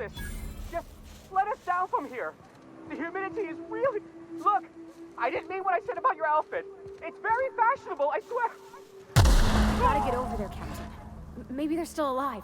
this. Just let us down from here. The humidity is really... Look, I didn't mean what I said about your outfit. It's very fashionable, I swear. Gotta get over there, Captain. Maybe they're still alive.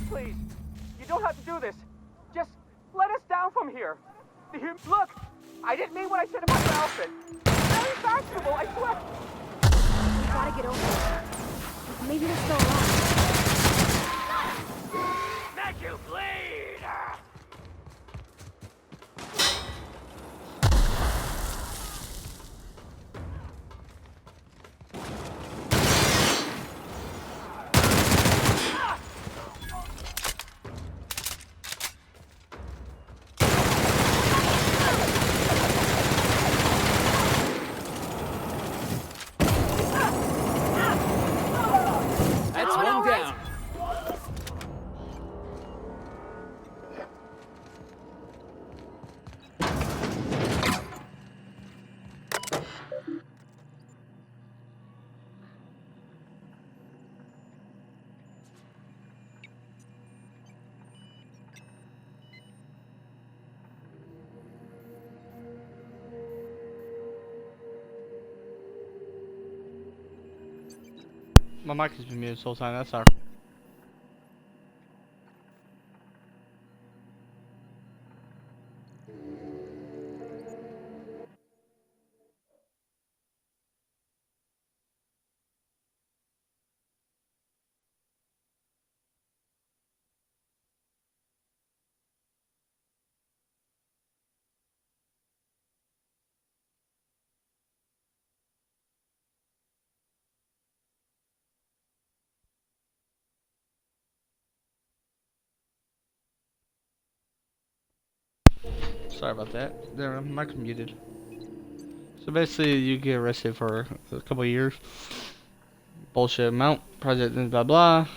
Please, you don't have to do this. Just let us down from here. Look, I didn't mean what I said about your outfit. It's very fashionable, I swear. We gotta get over there. Maybe they're still alive. Make you bleed! That's one down. My mic has been muted this whole time, that's our... Sorry about that. There, my mic's muted. So basically, you get arrested for a couple of years. Bullshit amount, project, and blah blah.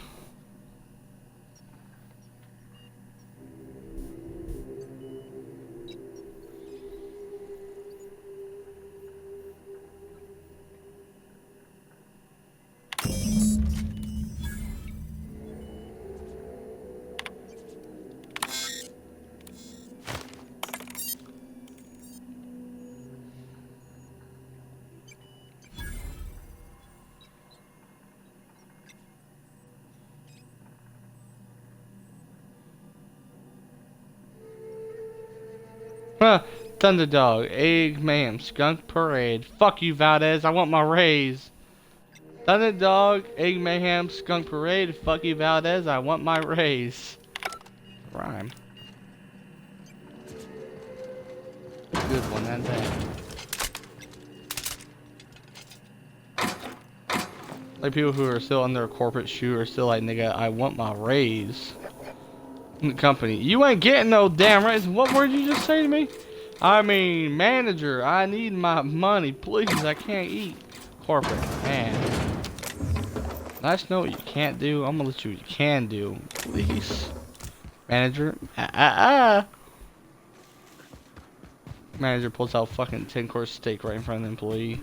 Thunderdog, Egg Mayhem, Skunk Parade. Fuck you, Valdez. I want my raise. Thunderdog, Egg Mayhem, Skunk Parade. Fuck you, Valdez. I want my raise. Rhyme. Good one, that day. Like people who are still under a corporate shoe are still like, nigga, I want my raise. In the company. You ain't getting no damn raise. What word you just say to me? I mean, manager, I need my money, please. I can't eat. Corporate, man. Nice to know what you can't do. I'm gonna let you what you can do, please. Manager, Manager pulls out fucking 10-course steak right in front of the employee.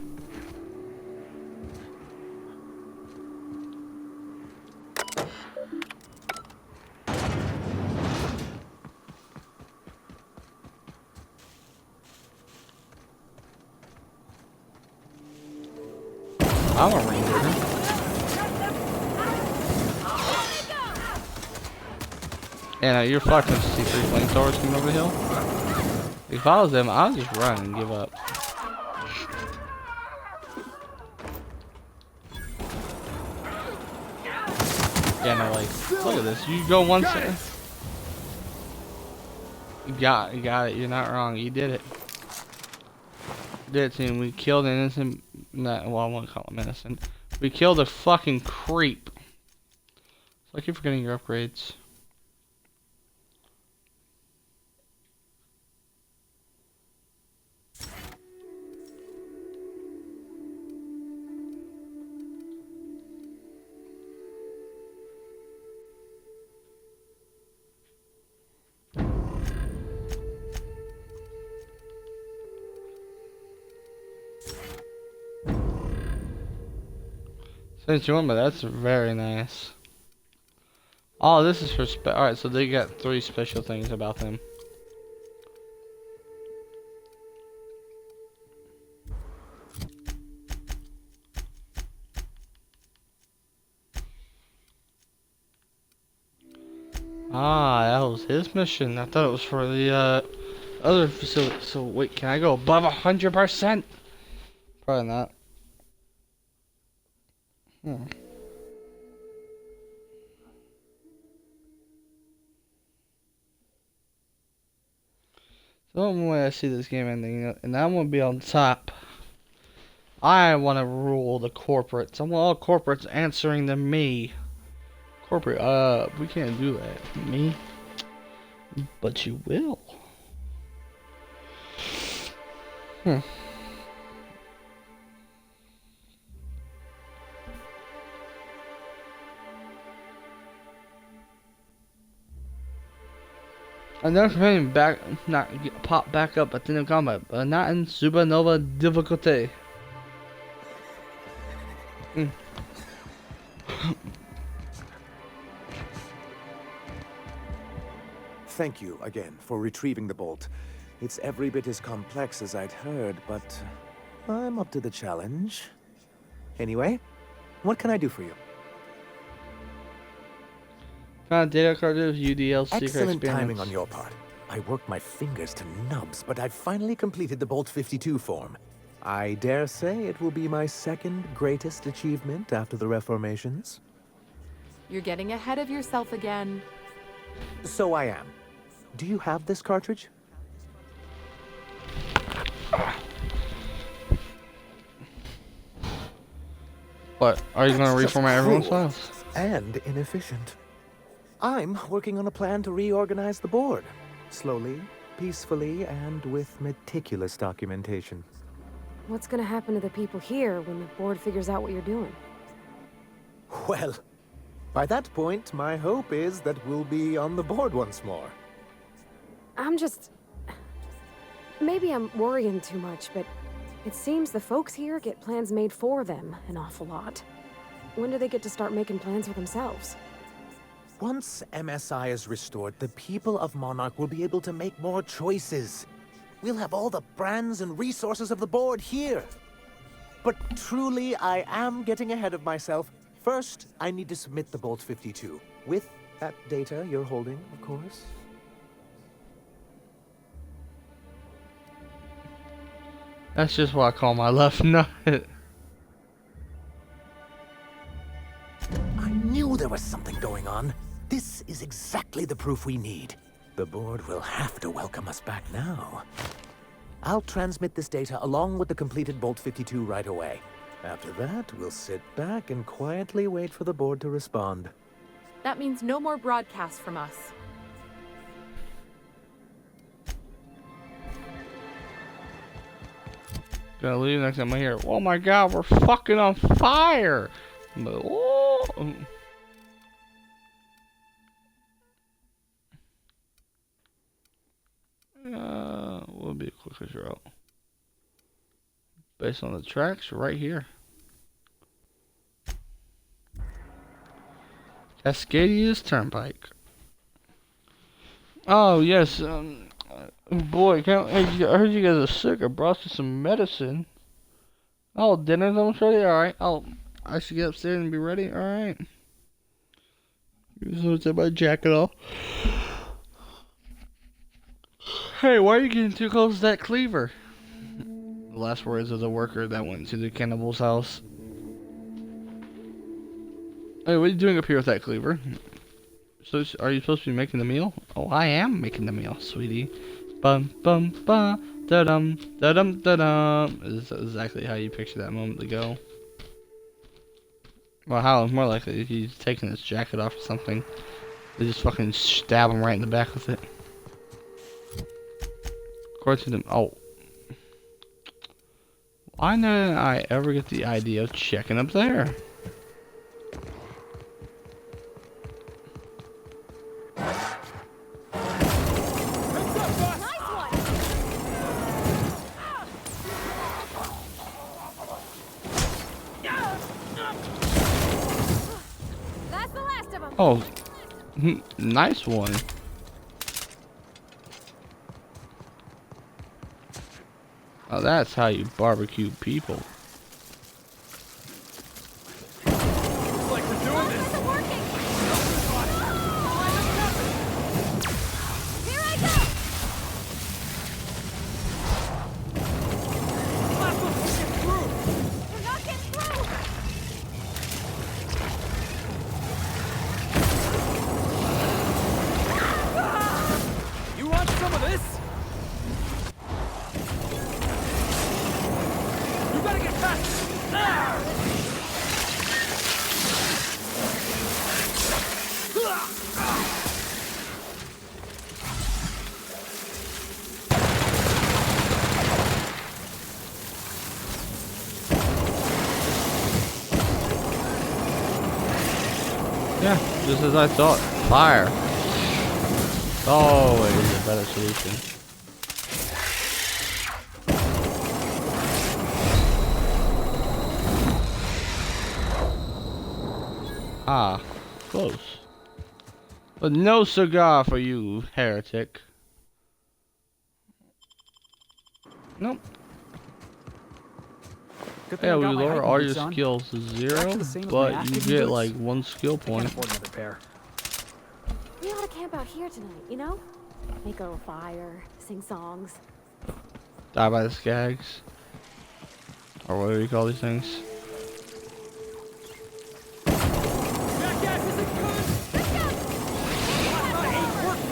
I'm a ring digger. Yeah, you're fucked up to see 3 flamethrowers coming over the hill. If he follows them, I'll just run and give up. Yeah, no, like, look at this. You go one second. You got it. You're not wrong. You did it. Did it to him. We killed an innocent. Not, well, I won't call him innocent. We killed a fucking creep. It's like you're forgetting your upgrades. Since you want, but that's very nice. Oh, this is for alright, so they got 3 special things about them. Ah, that was his mission. I thought it was for the other facility. So wait, can I go above 100%? Probably not. The only way I see this game ending, and I'm gonna be on top. I want to rule the corporates. I want all corporates answering to me. Corporate, we can't do that. Me? But you will. Another coming back, not pop back up at the end of combat, but not in supernova difficulty. Thank you again for retrieving the bolt. It's every bit as complex as I'd heard, but I'm up to the challenge. Anyway, what can I do for you? Found data cartridge, UDL secret Excellent experiments. timing on your part. I worked my fingers to nubs, but I've finally completed the Bolt 52 form. I dare say it will be my second greatest achievement after the reformations. You're getting ahead of yourself again. So I am. Do you have this cartridge? What? Are you going to That's just reformat everyone's cruel files? and inefficient. I'm working on a plan to reorganize the board. Slowly, peacefully, and with meticulous documentation. What's gonna happen to the people here when the board figures out what you're doing? Well, by that point, my hope is that we'll be on the board once more. I'm just... Maybe I'm worrying too much, but it seems the folks here get plans made for them an awful lot. When do they get to start making plans for themselves? Once MSI is restored, the people of Monarch will be able to make more choices. We'll have all the brands and resources of the board here. But truly, I am getting ahead of myself. First, I need to submit the Bolt 52. With that data you're holding, of course. That's just what I call my left nut. I knew there was something going on. This is exactly the proof we need. The board will have to welcome us back now. I'll transmit this data along with the completed Bolt 52 right away. After that, we'll sit back and quietly wait for the board to respond. That means no more broadcasts from us. Gonna leave next time I hear, oh my god, we're fucking on fire! But, oh. Will be a quicker route. Based on the tracks right here. Cascadia's Turnpike. Oh yes, boy, I heard you guys are sick. I brought you some medicine. Oh, dinner's almost ready? Alright, I should get upstairs and be ready? Alright. So take my jacket off. Hey, why are you getting too close to that cleaver? The last words of the worker that went to the cannibal's house. Hey, what are you doing up here with that cleaver? So, are you supposed to be making the meal? Oh, I am making the meal, sweetie. Bum bum ba da dum da dum da dum. Is exactly how you picture that moment ago. Well, how more likely if he's taking his jacket off or something, they just fucking stab him right in the back with it. According to them, oh, why didn't I ever get the idea of checking up there? Oh, nice one. Oh, that's how you barbecue people. Looks like we're doing this. Here I go! Last one to get through. We're not getting through! You want some of this? You gotta get past this. Yeah, just as I thought. Fire. Always a better solution. Ah, close. But no cigar for you, heretic. Nope. Good thing Yeah, I we got my lower hiking all boots your on. skills to Actually zero, the same as my but active you get boots. like 1 skill Can't point. afford another pair. We ought to camp out here tonight, you know? Make a little fire, sing songs. Die by the skags. Or what do you call these things? Jackass isn't good. I ain't working.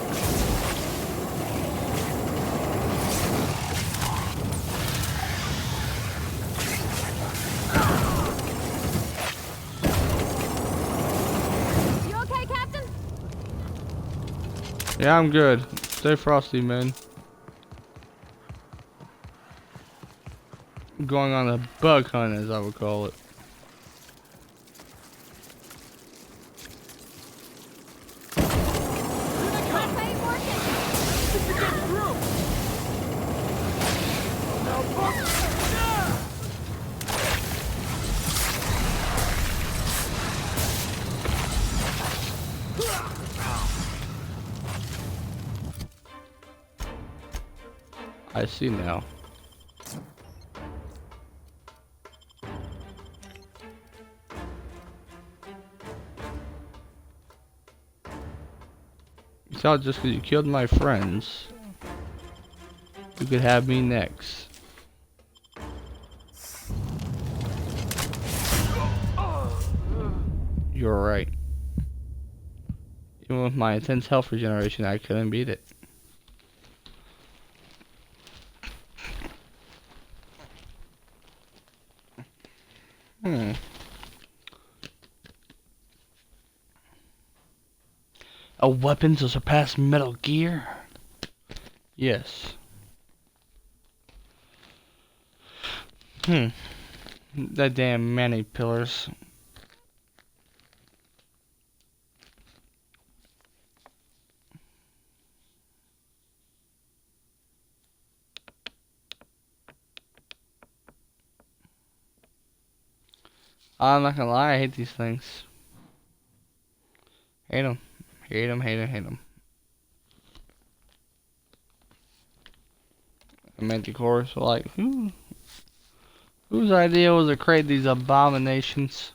You okay, Captain? Yeah, I'm good. Stay frosty, man. Going on a bug hunt, as I would call it. Lights ain't working! To get through. Now, fuck. I see now. You thought just because you killed my friends, you could have me next. You're right. Even with my intense health regeneration, I couldn't beat it. A weapon to surpass Metal Gear? Yes. That damn Manny pillars. I'm not gonna lie, I hate these things. Hate them. Hate them, hate them, hate them. Manticores, so like, whose idea was to create these abominations?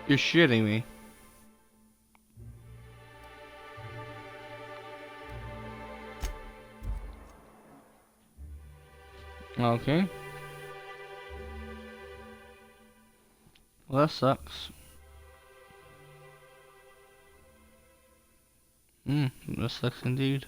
You're shitting me. Okay. Well, that sucks. That sucks indeed.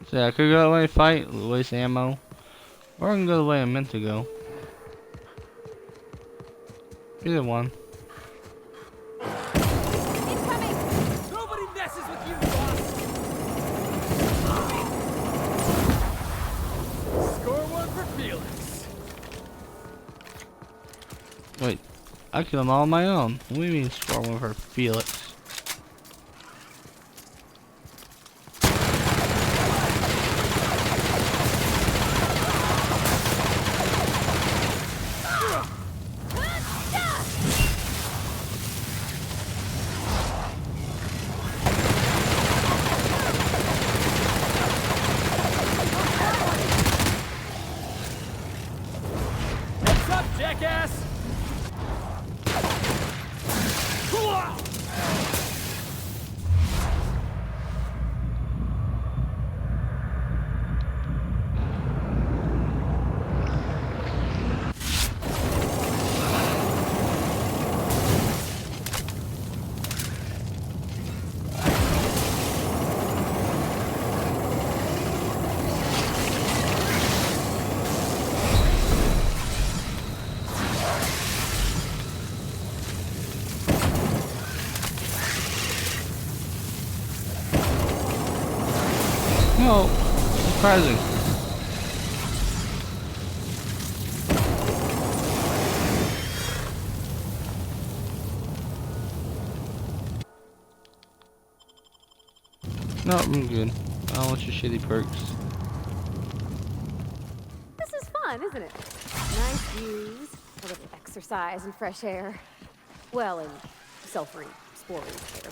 So yeah, I could go the way I fight, waste ammo, or I can go the way I meant to go. Either one. Nobody messes with you, boss! Score one for Felix. Wait, I killed them all on my own. What do you mean score one for Felix? What's up, jackass? No, surprising. No, I'm good. I don't want your shitty perks. This is fun, isn't it? Nice views, a little exercise and fresh air. Well, and spore-free air.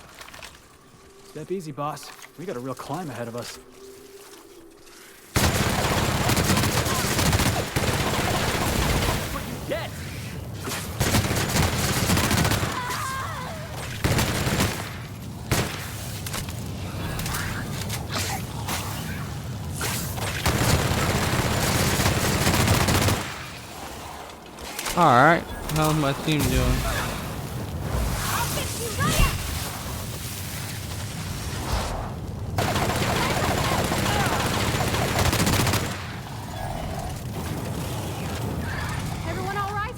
Step easy, boss. We got a real climb ahead of us. What you get? Alright, how's my team doing? Everyone all right?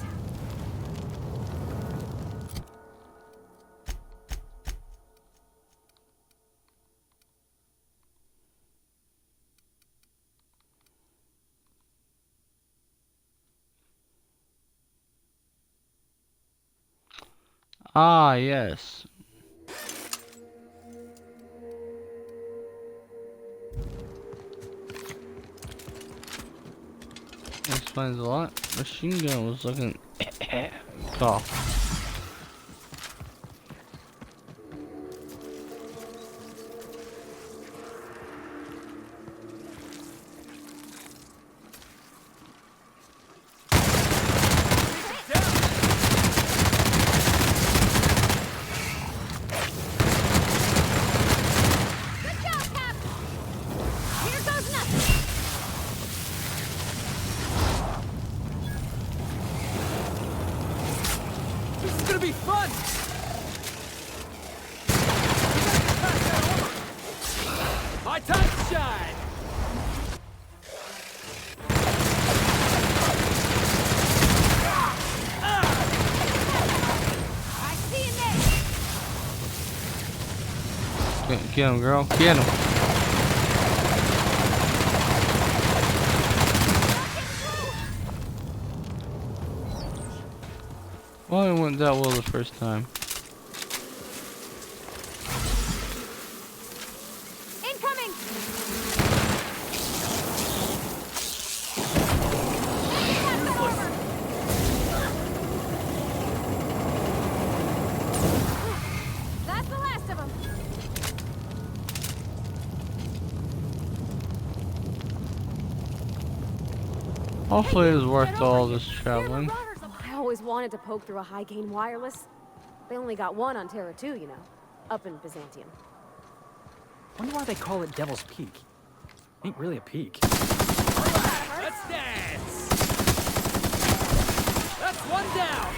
Ah, yes. Explains a lot. Machine gun was looking cough. This is gonna be fun! My time to shine! Get him, girl. Get him. Well, it went that well the first time. Incoming! That's the last of them. Hopefully, it was worth all this traveling. I always wanted to poke through a high-gain wireless. They only got one on Terra 2, you know, up in Byzantium. Wonder why they call it Devil's Peak. Ain't really a peak. Let's dance! That's one down!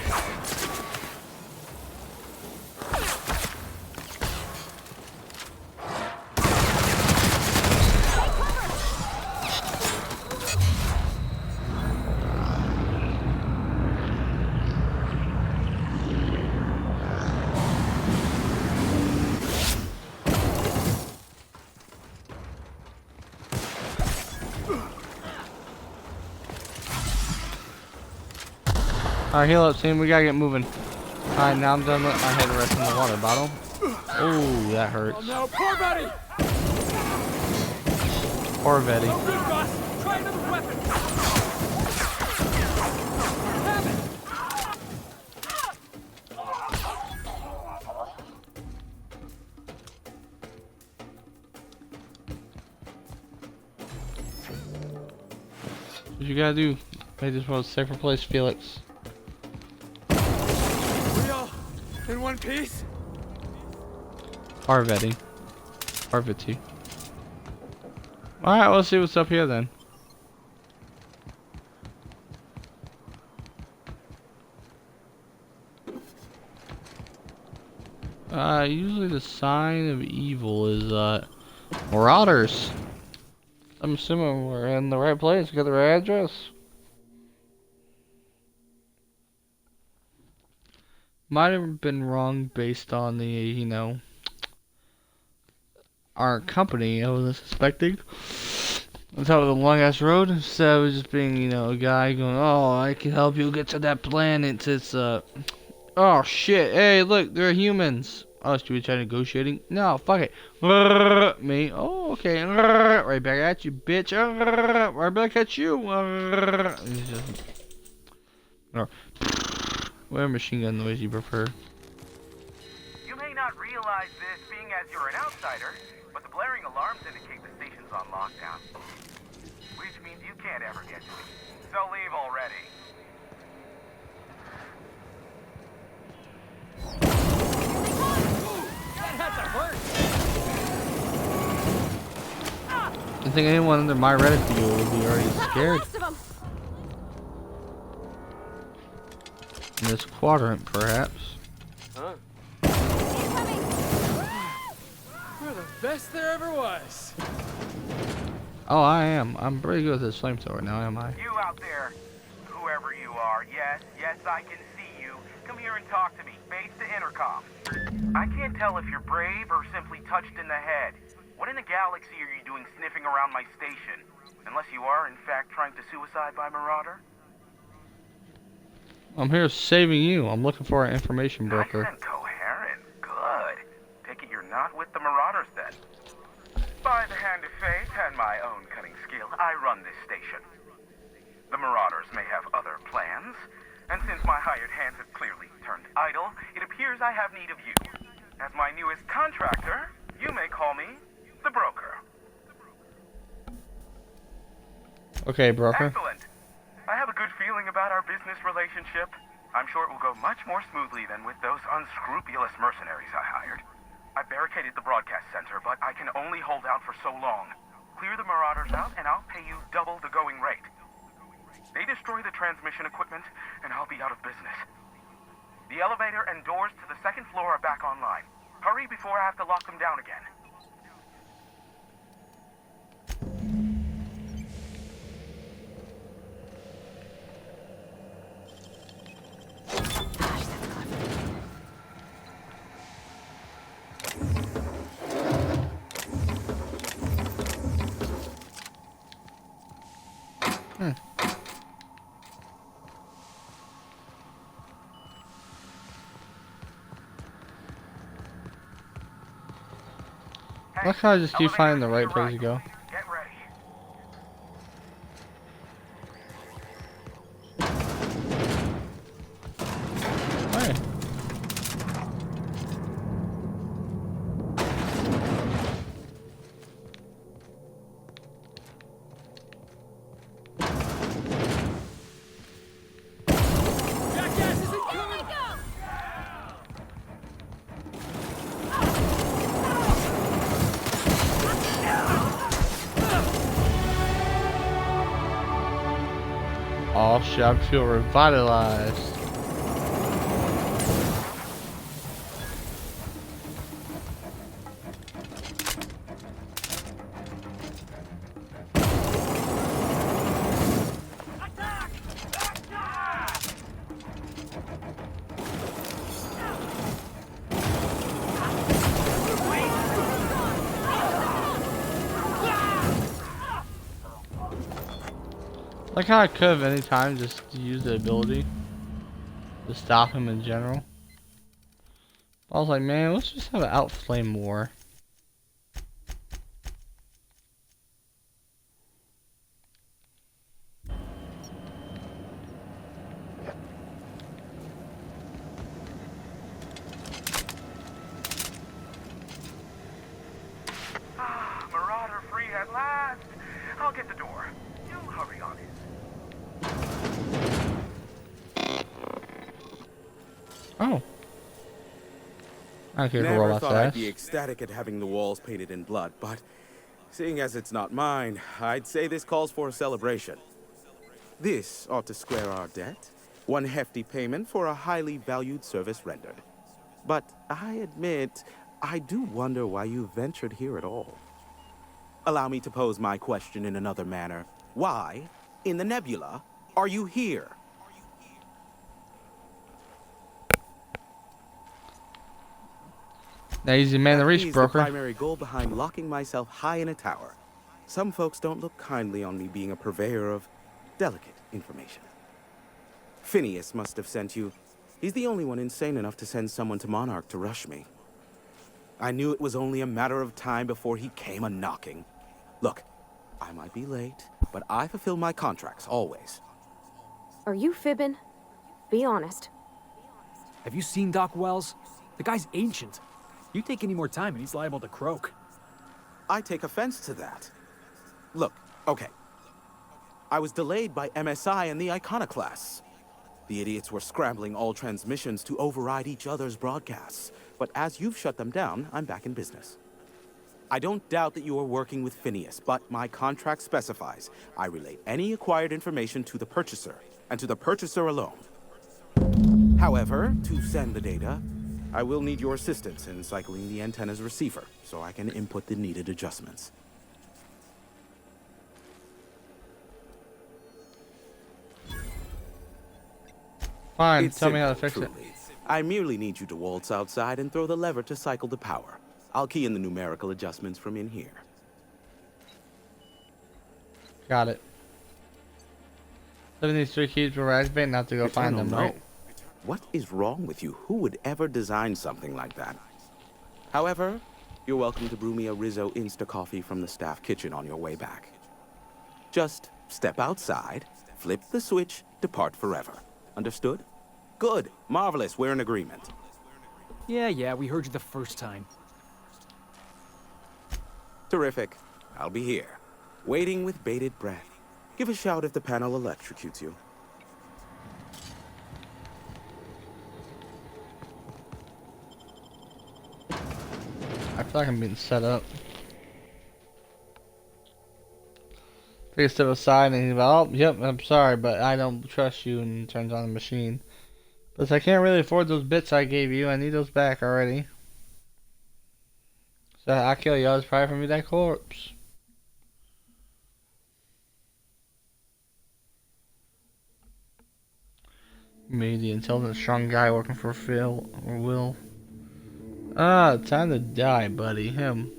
Alright, heal up, team. We gotta get moving. Alright, now I'm done letting my head rest in the water bottle. Oh, that hurts. Oh no, poor buddy! Poor Betty. No good, boss! Try another weapon! Have it! What you gotta do? Make this world a safer place, Felix. We all in one piece? Parvati. Parvati. Alright, let's see what's up here then. Usually the sign of evil is, marauders. I'm assuming we're in the right place, got the right address. Might have been wrong based on the, you know, our company I was suspecting. On top of the long ass road, instead of just being, you know, a guy going, oh, I can help you get to that planet. It's, oh shit, hey, look, they're humans. Oh, should we try negotiating? No, fuck it. Me. Oh, okay. Right back at you, bitch. Right back at you. Whatever machine gun noise you prefer. You may not realize this being as you're an outsider, but the blaring alarms indicate the station's on lockdown. Which means you can't ever get to me. So leave already. That had to hurt! I think anyone under my retinue would be already scared. In this quadrant, perhaps. Huh? You're the best there ever was. Oh, I am. I'm pretty good with this flamethrower now, am I? You out there, whoever you are, yes, I can see you. Come here and talk to me. Base to intercom. I can't tell if you're brave or simply touched in the head. What in the galaxy are you doing sniffing around my station? Unless you are, in fact, trying to suicide by Marauder? I'm here saving you. I'm looking for an information broker. Nice and coherent. Good. Take it you're not with the Marauders then. By the hand of fate and my own cunning skill, I run this station. The Marauders may have other plans, and since my hired hands have clearly turned idle, it appears I have need of you. As my newest contractor, you may call me the broker. Okay, broker. Excellent. I have a good feeling about our business relationship. I'm sure it will go much more smoothly than with those unscrupulous mercenaries I hired. I barricaded the broadcast center, but I can only hold out for so long. Clear the Marauders out, and I'll pay you double the going rate. They destroy the transmission equipment, and I'll be out of business. The elevator and doors to the second floor are back online. Hurry before I have to lock them down again. Why can't I just keep finding the right place to go? Get ready. Hey. Jackass isn't coming! Oh shit, I feel revitalized. Like how I could have any time just use the ability to stop him in general. I was like, man, let's just have an outflame war. Marauder free at last. I'll get the door. You hurry on in. Oh. I could roll Never my thought I'd ass. be ecstatic at having the walls painted in blood, but seeing as it's not mine, I'd say this calls for a celebration. This ought to square our debt. One hefty payment for a highly valued service rendered. But I admit, I do wonder why you ventured here at all. Allow me to pose my question in another manner. Why, in the nebula, are you here? Now easy man to That reach, is the broker. primary goal behind locking myself high in a tower. Some folks don't look kindly on me being a purveyor of delicate information. Phineas must have sent you. He's the only one insane enough to send someone to Monarch to rush me. I knew it was only a matter of time before he came a-knocking. Look, I might be late, but I fulfill my contracts, always. Are you fibbing? Be honest. Have you seen Doc Wells? The guy's ancient. You take any more time and he's liable to croak. I take offense to that. Look, okay. I was delayed by MSI and the Iconoclasts. The idiots were scrambling all transmissions to override each other's broadcasts. But as you've shut them down, I'm back in business. I don't doubt that you are working with Phineas, but my contract specifies I relate any acquired information to the purchaser, and to the purchaser alone. However, to send the data, I will need your assistance in cycling the antenna's receiver, so I can input the needed adjustments. Fine, It's tell me how to simple, fix it. truly. I merely need you to waltz outside and throw the lever to cycle the power. I'll key in the numerical adjustments from in here. Got it. these 3 keys were activated, not to go find Eternal, them, no. right? What is wrong with you? Who would ever design something like that? However, you're welcome to brew me a Rizzo Insta coffee from the staff kitchen on your way back. Just step outside, flip the switch, depart forever. Understood? Good. Marvelous. We're in agreement. Yeah, we heard you the first time. Terrific. I'll be here, waiting with bated breath. Give a shout if the panel electrocutes you. I feel like I'm being set up. Take a step aside and he's like, oh, yep, I'm sorry, but I don't trust you, and turns on the machine. But I can't really afford those bits I gave you. I need those back already. So I'll kill you. I'll just probably for me that corpse. Me, the intelligent, strong guy working for Phil or Will. Ah, time to die, buddy. Him.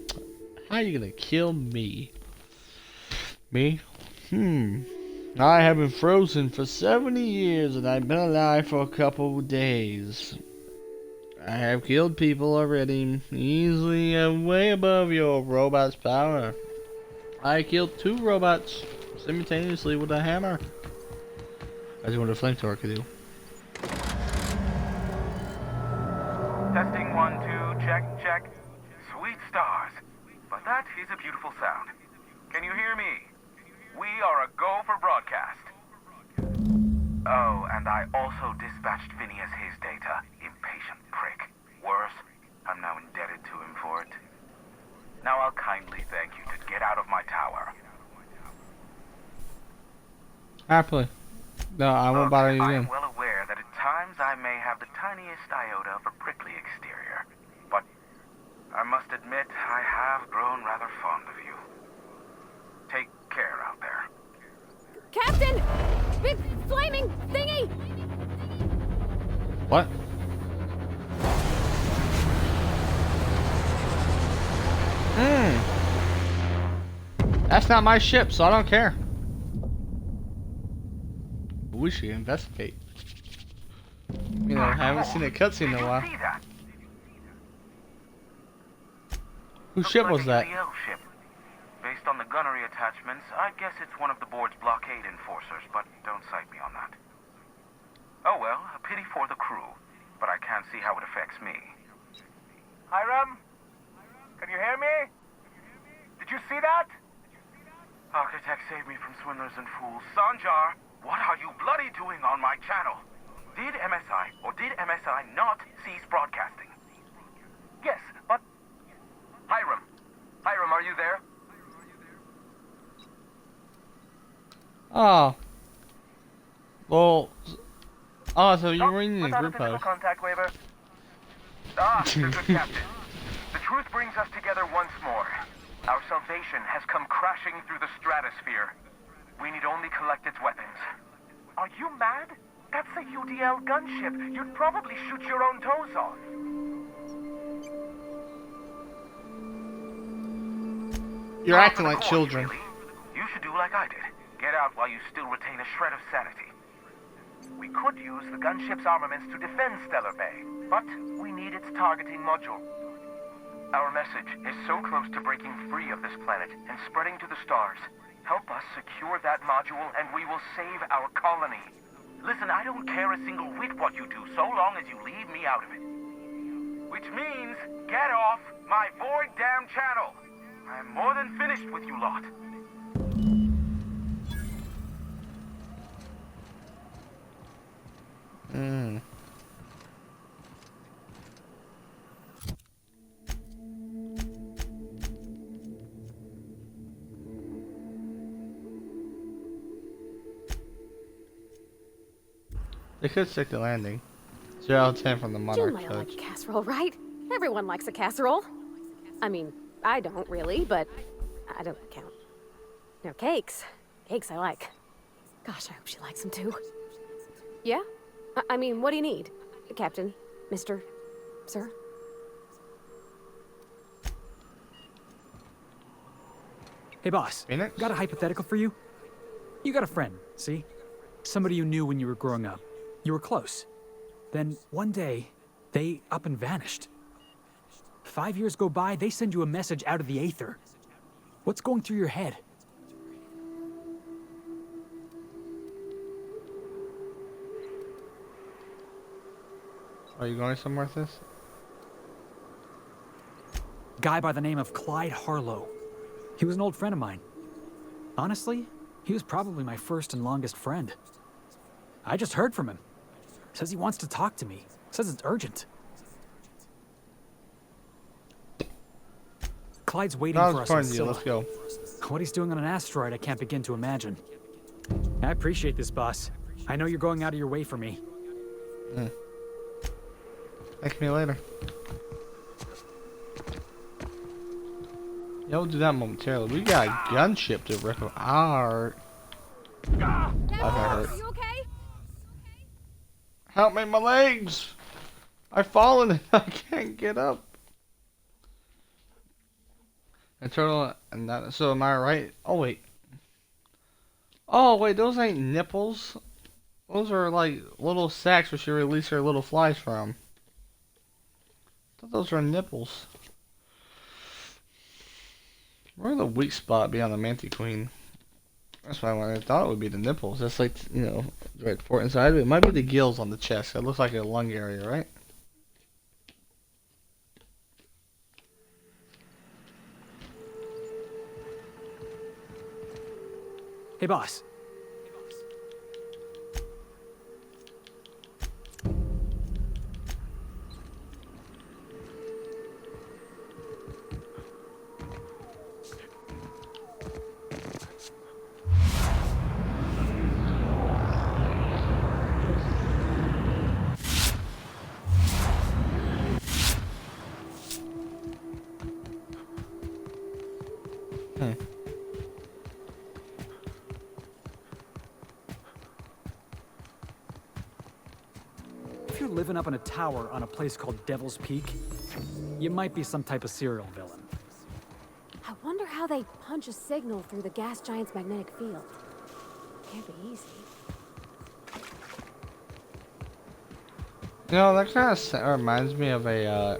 How you gonna kill me? Me? I have been frozen for 70 years and I've been alive for a couple of days. I have killed people already, easily and way above your robot's power. I killed 2 robots simultaneously with a hammer. That's what a flamethrower could do. Testing 1, 2, check, check. Sweet stars. But that is a beautiful sound. Can you hear me? We are a go for broadcast. Oh, and I also dispatched Phineas his data. Impatient prick. Worse, I'm now indebted to him for it. Now I'll kindly thank you to get out of my tower. Happily. No, I won't bother you I again. am well aware that at times I may have the tiniest iota of a prickly exterior, but I must admit I have grown rather fond of you. Take care out there. Captain! Big flaming thingy! What? That's not my ship, so I don't care. We should investigate. You know, I haven't seen a cutscene in a while. Did you see that? Whose ship was that? Looks like a UDL ship. Based on the gunnery attachments, I guess it's one of the board's blockade enforcers, but don't cite me on that. Oh well, a pity for the crew, but I can't see how it affects me. Hiram? Can you hear me? Did you see that? Architect saved me from swindlers and fools. Sanjar, what are you bloody doing on my channel? Did MSI or did MSI not cease broadcasting? Yes, but... Hiram, are you there? Oh. Well. Oh, so you're reading the without a group physical post. contact waiver. Ah, good captain. The truth brings us together once more. Our salvation has come crashing through the stratosphere. We need only collect its weapons. Are you mad? That's a UDL gunship. You'd probably shoot your own toes off. You're Time acting for the like court, children. really. You should do like I did. Get out while you still retain a shred of sanity. We could use the gunship's armaments to defend Stellar Bay, but we need its targeting module. Our message is so close to breaking free of this planet and spreading to the stars. Help us secure that module and we will save our colony. Listen, I don't care a single whit what you do so long as you leave me out of it. Which means, get off my void damn channel. I am more than finished with you lot. They could stick the landing. 0 out of 10 from the Jim Monarch might like coach. a casserole, right? Everyone likes a casserole. I mean, I don't really, but I don't count. No, cakes. Cakes I like. Gosh, I hope she likes them too. Yeah? I mean, what do you need? Captain? Mr. Sir? Hey, boss. Phoenix? Got a hypothetical for you? You got a friend, see? Somebody you knew when you were growing up. You were close. Then one day, they up and vanished. 5 years go by, they send you a message out of the aether. What's going through your head? Are you going somewhere with this? Guy by the name of Clyde Harlow. He was an old friend of mine. Honestly, he was probably my first and longest friend. I just heard from him. Says he wants to talk to me. Says it's urgent. Clyde's waiting for us on Scylla. Let's go. What he's doing on an asteroid, I can't begin to imagine. I appreciate this, boss. I know you're going out of your way for me. Thank me later. Yeah, we'll do that momentarily. We got a gunship to rip apart. Are you okay? Help me, my legs! I've fallen and I can't get up. Internal and that. So am I right? Oh wait. Oh wait, those ain't nipples. Those are like little sacks where she release her little flies from. I thought those were nipples. Where's the weak spot beyond the Mantiqueen? That's why I thought it would be the nipples. That's like, you know, right port inside. It might be the gills on the chest. It looks like a lung area, right? Hey, boss. If you're living up in a tower on a place called Devil's Peak, you might be some type of serial villain. I wonder how they punch a signal through the gas giant's magnetic field. Can't be easy. You know, that kind of reminds me of a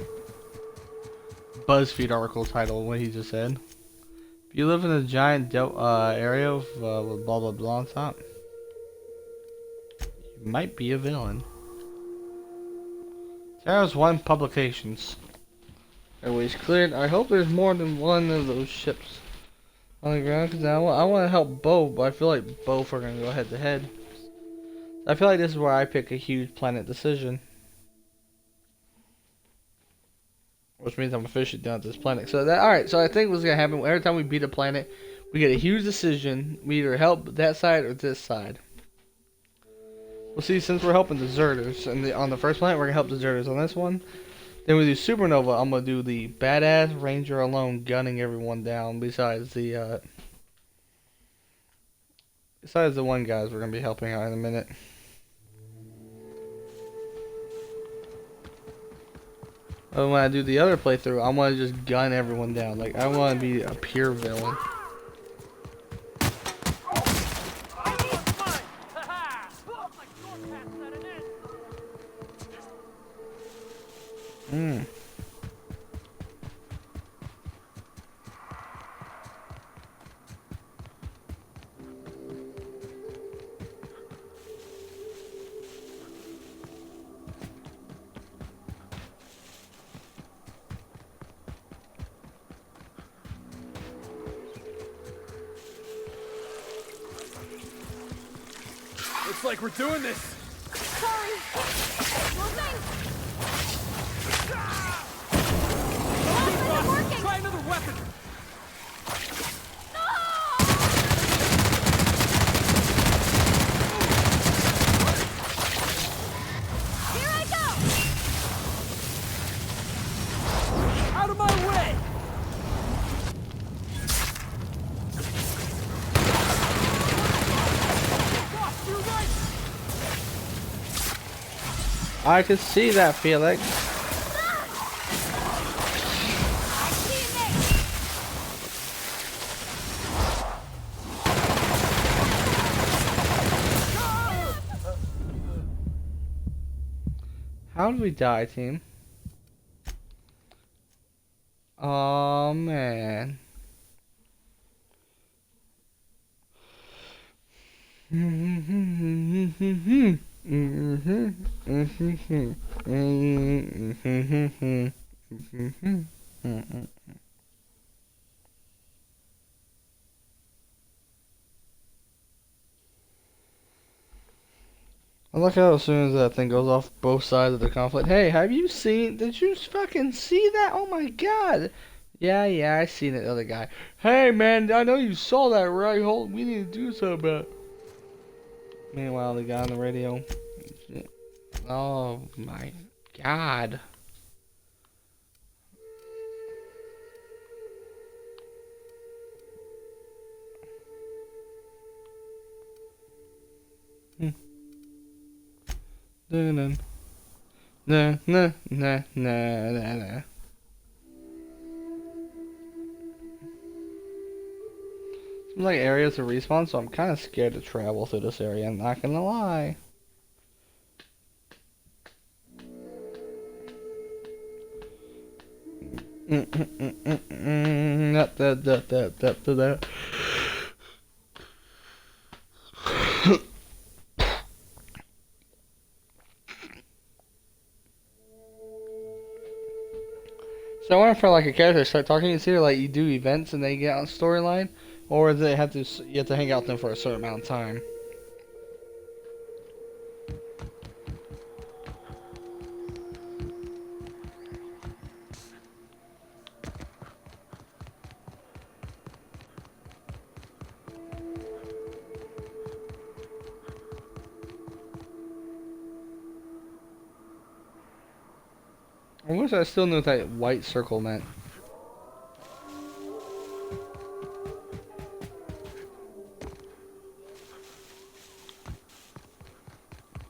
BuzzFeed article title, what he just said. If you live in a giant area with blah blah blah on top, you might be a villain. Terra's 1 publications. Airways cleared. I hope there's more than one of those ships on the ground, because I want to help both, but I feel like both are going to go head to head. I feel like this is where I pick a huge planet decision. Which means I'm officially done with this planet. So that, alright, so I think what's going to happen, every time we beat a planet, we get a huge decision. We either help that side or this side. Well, see, since we're helping deserters, and on the first planet, we're going to help deserters. On this one, then we do Supernova. I'm going to do the badass ranger alone, gunning everyone down, besides the one guys we're going to be helping out in a minute. And when I do the other playthrough, I want to just gun everyone down. Like, I want to be a pure villain. Looks like we're doing this. Sorry. Moving. Try another weapon. Here I go. Out of my way. I can see that, Felix. How did we die, team? Oh man. I like how as soon as that thing goes off both sides of the conflict, hey, have you seen, did you fucking see that? Oh my god. Yeah, I seen it, the other guy. Hey man, I know you saw that, right? Hold, we need to do something about it. Meanwhile, the guy on the radio. Oh my god. Dun, nah. Seems like areas of respawn, so I'm kind of scared to travel through this area, I'm not gonna lie. So I wonder for like a character start talking, it's either like you do events and they get on storyline, or they have to you have to hang out with them for a certain amount of time. I wish I still knew what that white circle meant.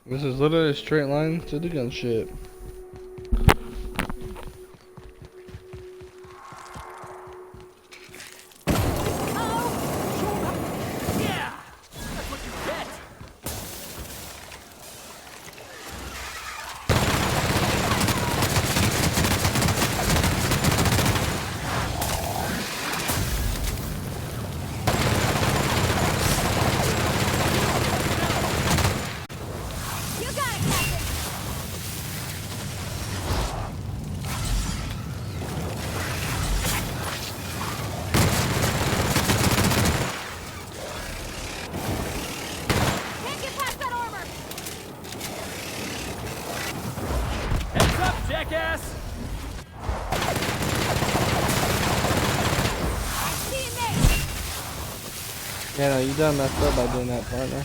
This is literally a straight line to the gunship. Jackass! Yeah, no, you done messed up by doing that, partner.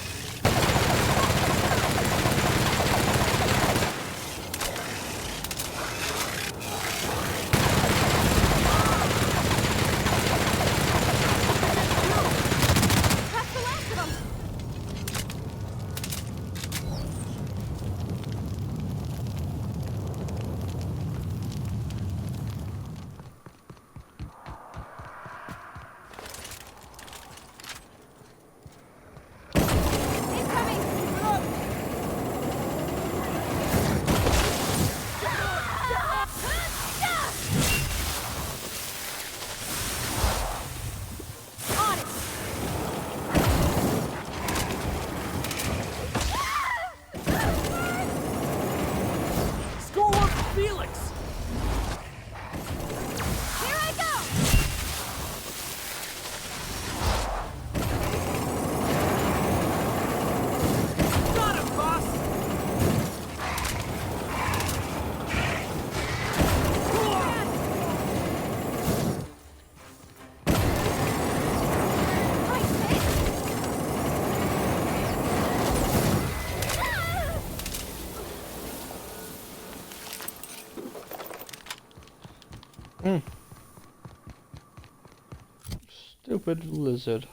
Stupid lizard.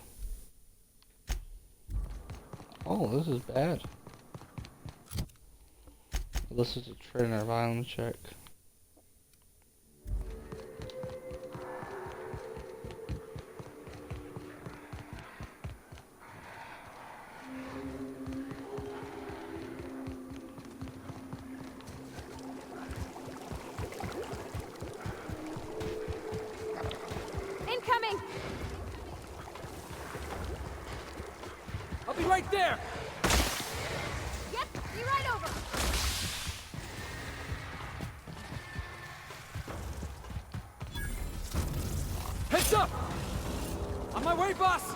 Oh, this is bad. This is a trainer violence check. my way, boss!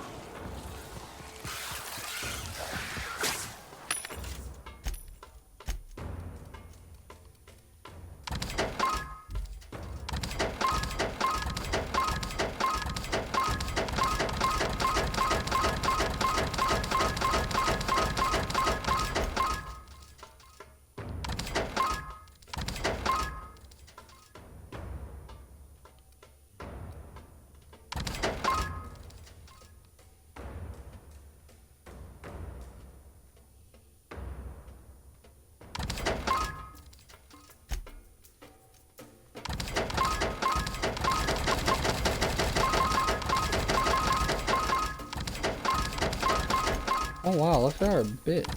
Oh wow, look at our bits.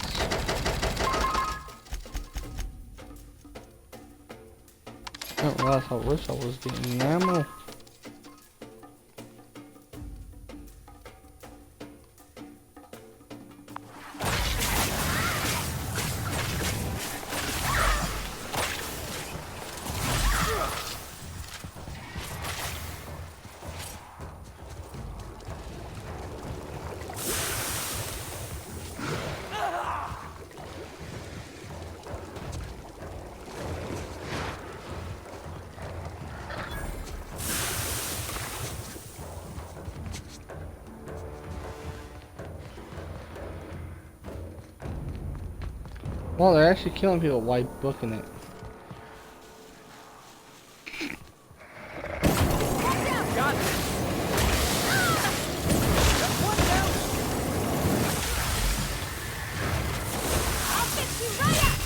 I didn't realize how rich I was getting ammo. Well, they're actually killing people while booking it. Got it! Just one down! I'll fix you right up!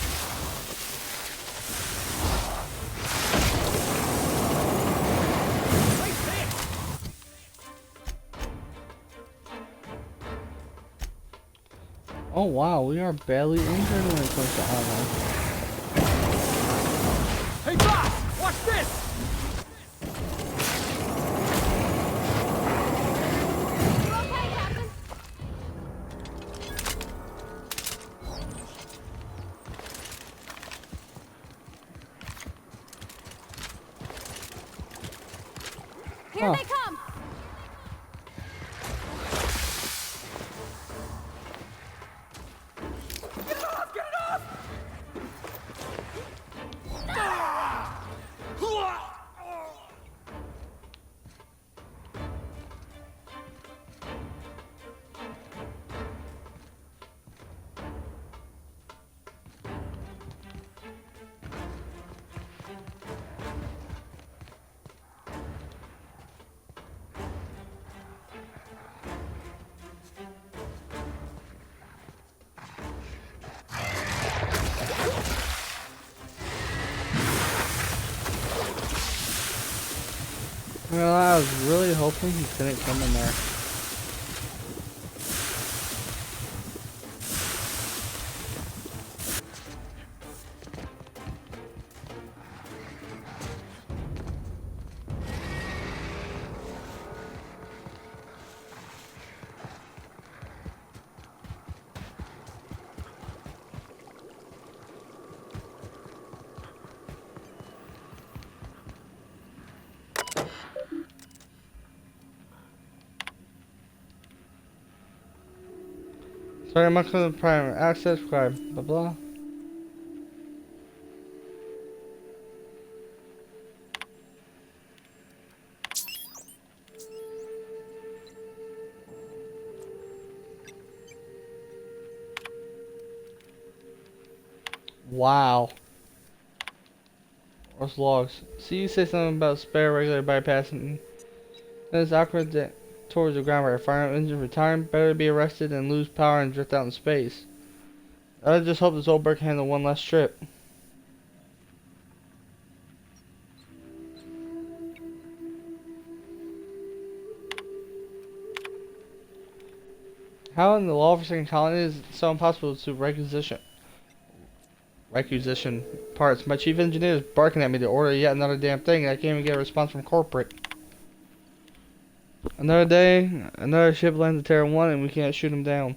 Oh wow, we are badly injured when it comes to armor. Hey, boss! Watch this! You okay, Captain? Here Huh. they come! Well, I was really hoping he couldn't come in there. Sorry, I'm not going to Prime. Access, subscribe, blah blah. Wow. What's logs? See, you say something about spare regular bypassing. Then it's awkward that towards the ground where a fire engine for time. Better to be arrested than lose power and drift out in space. I just hope this old bird can handle one last trip. How in the law-forsaken colony is it so impossible to requisition parts? My chief engineer is barking at me to order yet another damn thing, and I can't even get a response from corporate. Another day, another ship lands at Terra 1 and we can't shoot him down.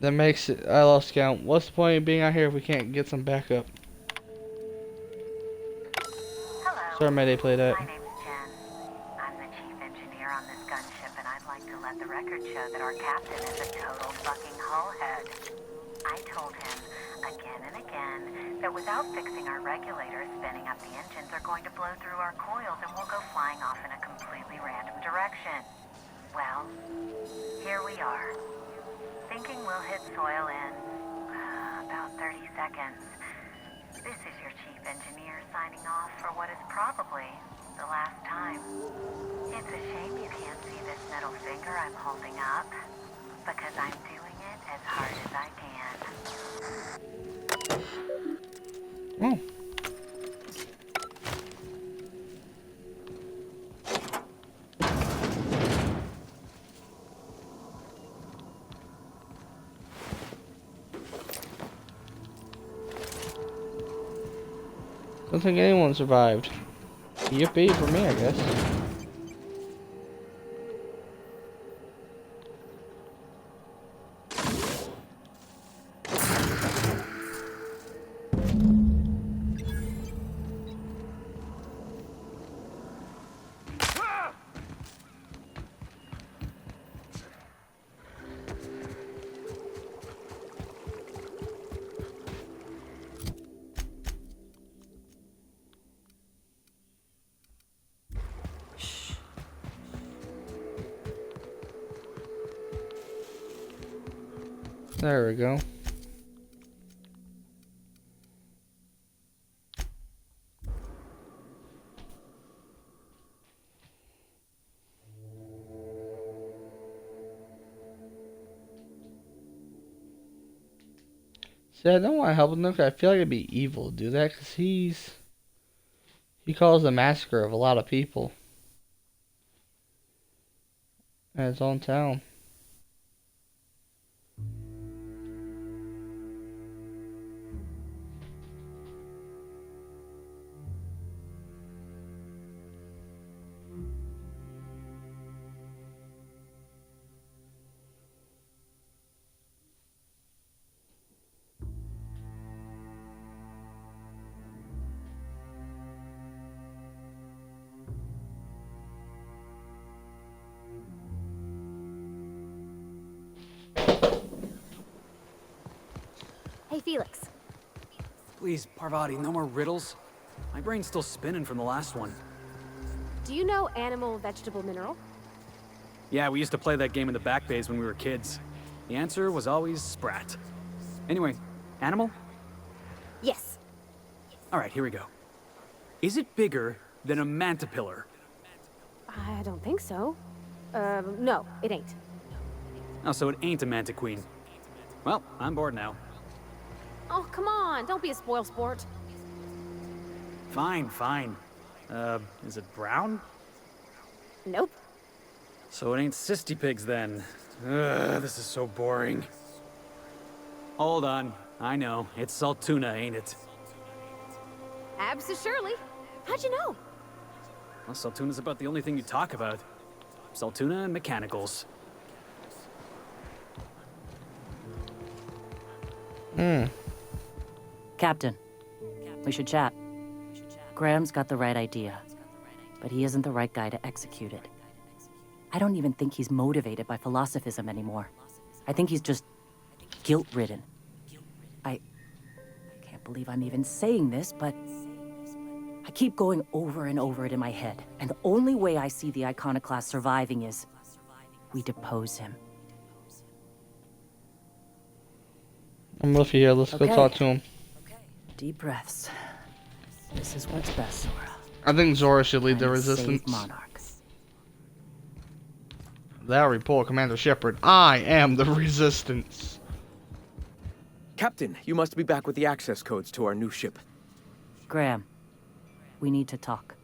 That makes it, I lost count. What's the point of being out here if we can't get some backup? Hello. Sorry, Mayday, play that. My name's Jen. I'm the chief engineer on this gunship, and I'd like to let the records show that our captain is a total fucking hullhead. I told him again and again that without fixing our regulators, spinning up the engines are going to blow through our coils and we'll go flying off in a completely random direction. Well, here we are. Thinking we'll hit soil in about 30 seconds. This is your chief engineer signing off for what is probably the last time. It's a shame you can't see this middle finger I'm holding up, because I'm doing it as hard as I can. Oh. Don't think anyone survived. Yippee for me, I guess. There we go. See, I don't want to help him though, 'cause I feel like it'd be evil to do that, because he caused a massacre of a lot of people in his own town. Hey, Felix. Please, Parvati, no more riddles. My brain's still spinning from the last one. Do you know animal, vegetable, mineral? Yeah, we used to play that game in the back bays when we were kids. The answer was always sprat. Anyway, animal? Yes. All right, here we go. Is it bigger than a mantipillar? I don't think so. No, it ain't. Oh, so it ain't a mantiqueen. Well, I'm bored now. Oh, come on, don't be a spoilsport. Fine, fine. Is it brown? Nope. So it ain't cystipigs then. Ugh, this is so boring. Hold on. I know. It's salt tuna, ain't it? Surely. How'd you know? Well, salt tuna's about the only thing you talk about. Salt tuna and mechanicals. Captain, we should chat. Graham's got the right idea, but he isn't the right guy to execute it. I don't even think he's motivated by philosophism anymore. I think he's just guilt-ridden. I can't believe I'm even saying this, but I keep going over and over it in my head, and the only way I see the Iconoclast surviving is we depose him. I'm with you here. Let's go talk to him. Deep breaths. This is what's best, Zora. I think Zora should lead the And resistance. save Monarch. Thou report, Commander Shepard. I am the resistance. Captain, you must be back with the access codes to our new ship. Graham, we need to talk.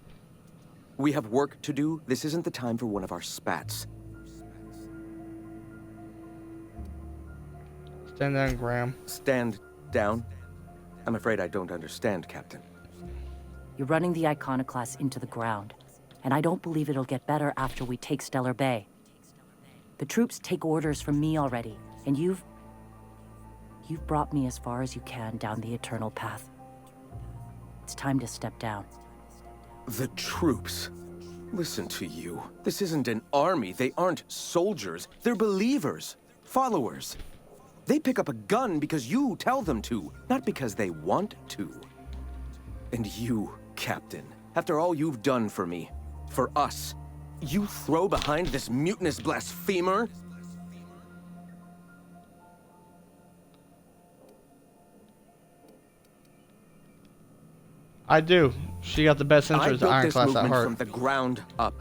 We have work to do. This isn't the time for one of our spats. Stand down, Graham. Stand down? I'm afraid I don't understand, Captain. You're running the Iconoclast into the ground, and I don't believe it'll get better after we take Stellar Bay. The troops take orders from me already, and you've brought me as far as you can down the eternal path. It's time to step down. The troops? Listen to you. This isn't an army. They aren't soldiers. They're believers. Followers. They pick up a gun because you tell them to, not because they want to. And you, Captain, after all you've done for me, for us, you throw behind this mutinous blasphemer? I do. She got the best interests of I Iron built this Class at movement heart. from the ground up.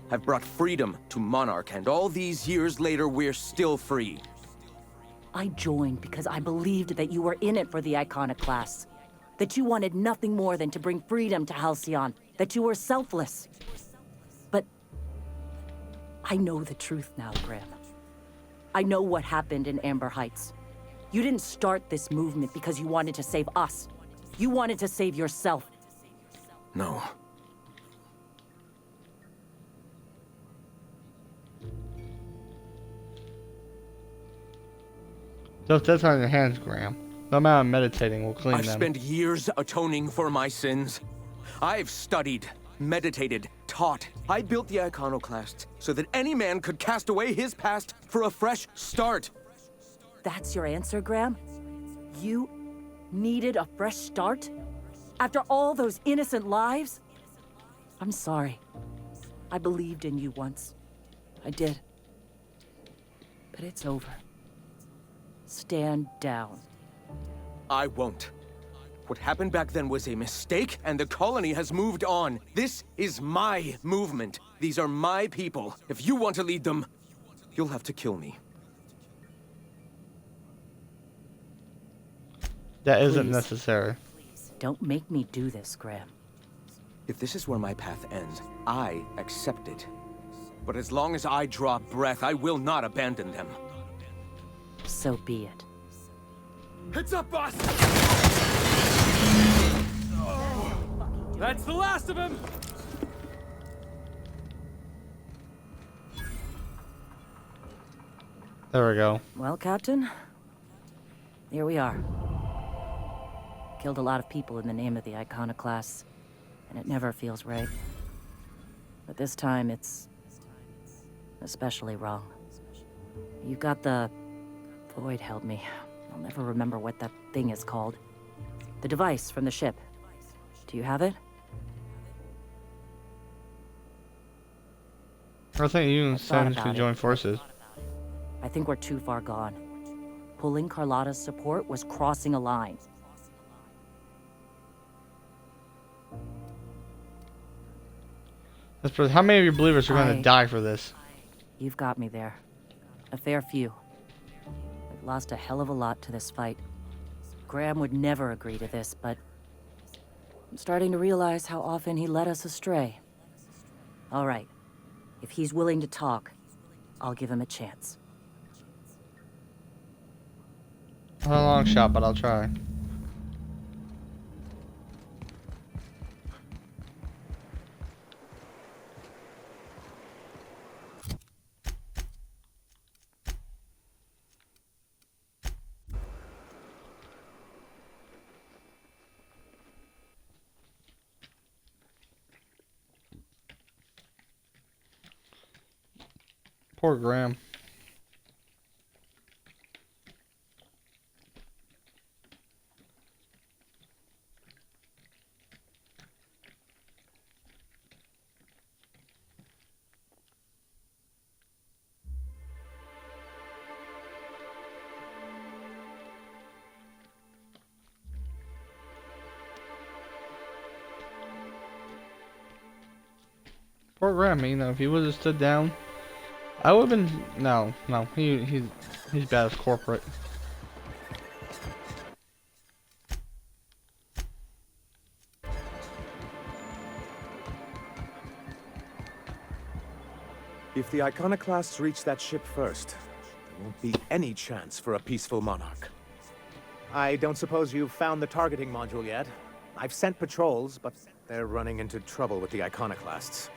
I've brought freedom to Monarch, and all these years later, we're still free. I joined because I believed that you were in it for the Iconoclasts. That you wanted nothing more than to bring freedom to Halcyon. That you were selfless. But I know the truth now, Graham. I know what happened in Amber Heights. You didn't start this movement because you wanted to save us. You wanted to save yourself. No. Just that's on your hands, Graham. No amount of meditating will clean I've them. spent years atoning for my sins. I've studied, meditated, taught. I built the Iconoclasts so that any man could cast away his past for a fresh start. That's your answer, Graham? You needed a fresh start? After all those innocent lives? I'm sorry. I believed in you once. I did. But it's over. Stand down. I won't. What happened back then was a mistake, and the colony has moved on. This is my movement. These are my people. If you want to lead them, you'll have to kill me. That isn't Please. necessary. Don't make me do this, Graham. If this is where my path ends, I accept it. But as long as I draw breath, I will not abandon them. So be it. Heads up, boss! That's the last of him! There we go. Well, Captain, here we are. Killed a lot of people in the name of the Iconoclasts, and it never feels right. But this time, it's especially wrong. You got the... Void held me. I'll never remember what that thing is called. The device from the ship. Do you have it? I think you and I thought Sans about could it. join forces. I think we're too far gone. Pulling Carlotta's support was crossing a line. How many of your believers are going I- to die for this? You've got me there. A fair few. I've lost a hell of a lot to this fight. Graham would never agree to this, but I'm starting to realize how often he led us astray. All right. If he's willing to talk, I'll give him a chance. Not a long shot, but I'll try. Poor Graham. Poor Graham, you know, if he would have stood down, I would have been. No, he's bad as corporate. If the Iconoclasts reach that ship first, there won't be any chance for a peaceful monarch. I don't suppose you've found the targeting module yet. I've sent patrols, but they're running into trouble with the Iconoclasts.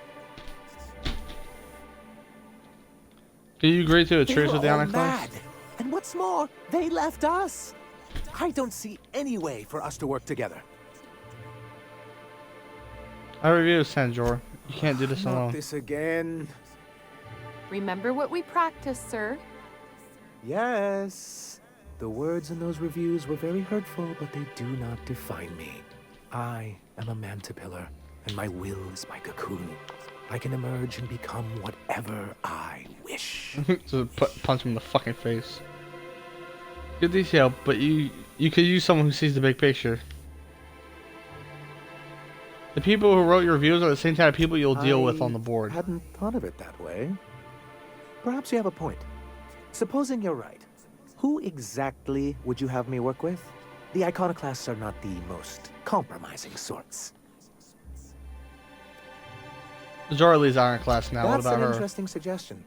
Do you agree to a They truce were with the all Iconoclasts? mad. And what's more, they left us. I don't see any way for us to work together. I review Sanjor. You can't do this Not alone. this again. Remember what we practiced, sir. Yes. The words in those reviews were very hurtful, but they do not define me. I am a mantipillar, and my will is my cocoon. I can emerge and become whatever I wish. Just punch him in the fucking face. Good detail, but you could use someone who sees the big picture. The people who wrote your reviews are the same type of people you'll deal with on the board. I hadn't thought of it that way. Perhaps you have a point. Supposing you're right, who exactly would you have me work with? The iconoclasts are not the most compromising sorts. Jorley's Ironclast now. That's what about an her? interesting suggestion.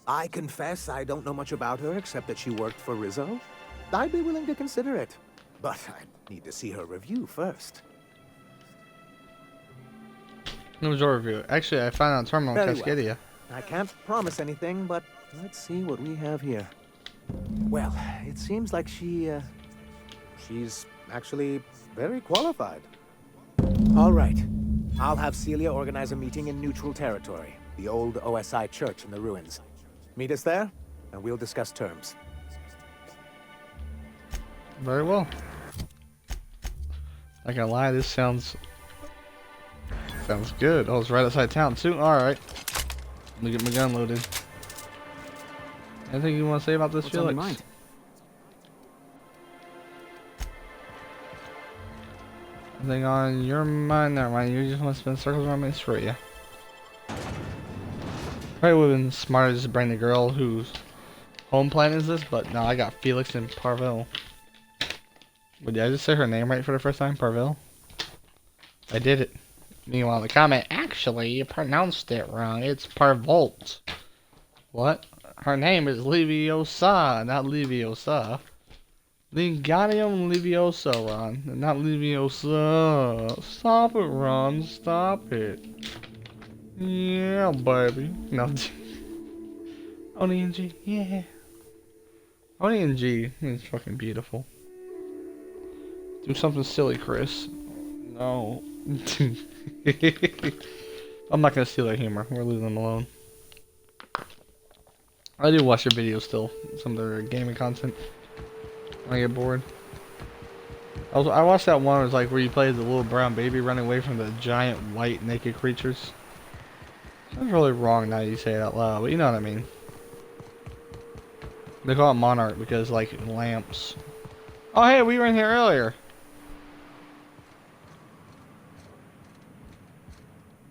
I confess I don't know much about her except that she worked for Rizzo. I'd be willing to consider it, but I need to see her review first. No was your review. Actually, I found out Terminal Very Cascadia. I can't promise anything, but let's see what we have here. Well, it seems like she's actually very qualified. All right. I'll have Celia organize a meeting in neutral territory, the old OSI church in the ruins. Meet us there, and we'll discuss terms. Very well. Not gonna lie, this sounds good. Oh, it's right outside town too. All right. Let me get my gun loaded. Anything you want to say about this, What's on your Felix? mind? Anything on your mind? Never mind. You just want to spin circles around me? Screw you. Probably would have been smarter just to bring the girl whose home planet is this, but no, I got Felix and Parville. But did I just say her name right for the first time? Parville? I did it. Meanwhile, the comment, actually, you pronounced it wrong. It's Parvolt. What? Her name is Leviosa, not Leviosa. Wingardium Leviosa, Ron. Not Leviosa. Stop it, Ron. Stop it. Yeah, baby. No. ONG, yeah. ONG is fucking beautiful. Do something silly, Chris. No. I'm not gonna steal their humor. We're leaving them alone. I do watch their videos still. Some of their gaming content. When I get bored. I watched that one. It was like where you play the little brown baby running away from the giant white naked creatures. That's really wrong now you say it out loud, but you know what I mean. They call it Monarch because like lamps. Oh hey, we were in here earlier.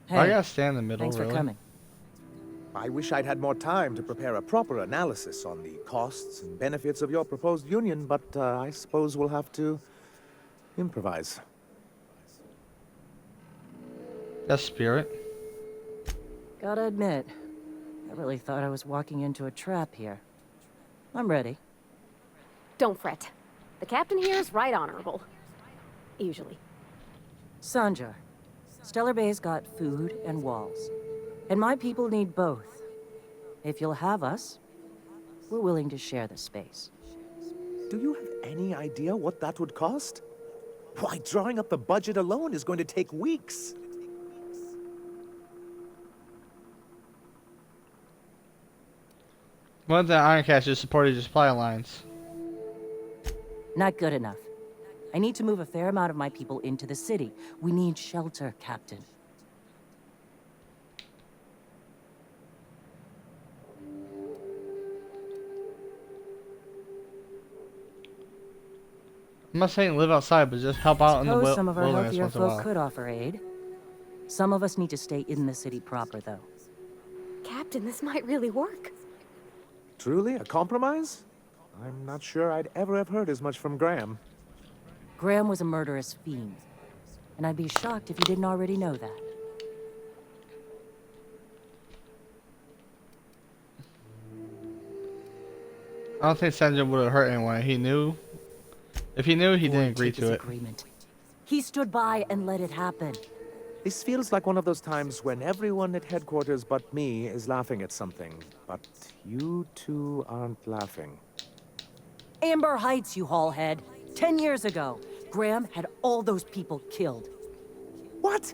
Hey, I gotta stand in the middle. thanks for really? coming. I wish I'd had more time to prepare a proper analysis on the costs and benefits of your proposed union, but I suppose we'll have to improvise. That's spirit. Gotta admit, I really thought I was walking into a trap here. I'm ready. Don't fret. The captain here is right honorable. Usually. Sanjar, Stellar Bay's got food and walls. And my people need both. If you'll have us, we're willing to share the space. Do you have any idea what that would cost? Why, drawing up the budget alone is going to take weeks. What if the Ironcast just supported your supply lines? Not good enough. I need to move a fair amount of my people into the city. We need shelter, Captain. I'm not saying live outside, but just help out in the Suppose some of our wilderness healthier once in a folk while. could offer aid. Some of us need to stay in the city proper, though. Captain, this might really work. Truly, a compromise? I'm not sure I'd ever have heard as much from Graham. Graham was a murderous fiend, and I'd be shocked if you didn't already know that. I don't think Sanjay would have hurt anyone. He knew. If he knew, he didn't agree to it. Agreement. He stood by and let it happen. This feels like one of those times when everyone at headquarters but me is laughing at something, but you two aren't laughing. Amber Heights, you haulhead. 10 years ago, Graham had all those people killed. What?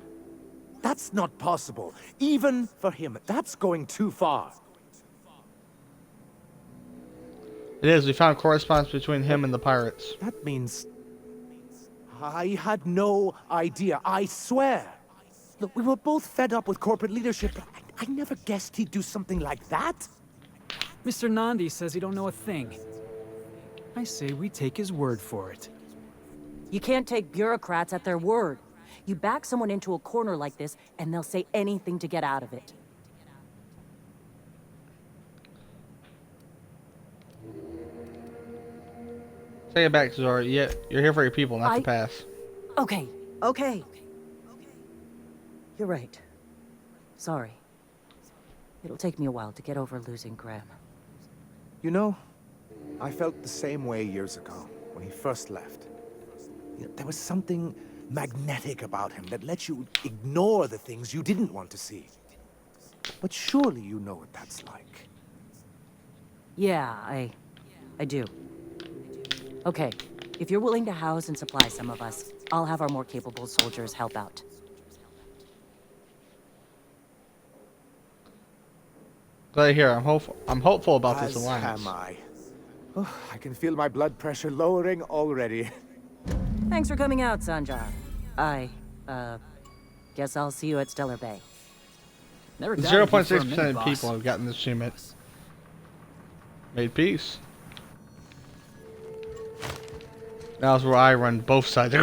That's not possible. Even for him, that's going too far. It is. We found correspondence between him and the pirates. That means... I had no idea, I swear. Look, we were both fed up with corporate leadership, but I never guessed he'd do something like that. Mr. Nandi says he don't know a thing. I say we take his word for it. You can't take bureaucrats at their word. You back someone into a corner like this, and they'll say anything to get out of it. Take it back, Zora. Yeah, you're here for your people, not to pass. Okay, okay. You're right. Sorry. It'll take me a while to get over losing Graham. You know, I felt the same way years ago, when he first left. You know, there was something magnetic about him that let you ignore the things you didn't want to see. But surely you know what that's like. Yeah, I do. Okay, if you're willing to house and supply some of us, I'll have our more capable soldiers help out. Glad to hear. I'm hopeful about this As alliance. am I. Oh, I can feel my blood pressure lowering already. Thanks for coming out, Sanjar. I, guess I'll see you at Stellar Bay. Never doubted you for a 0.6% minute, of boss. people have gotten this achievement. Made peace. Now's where I run both sides.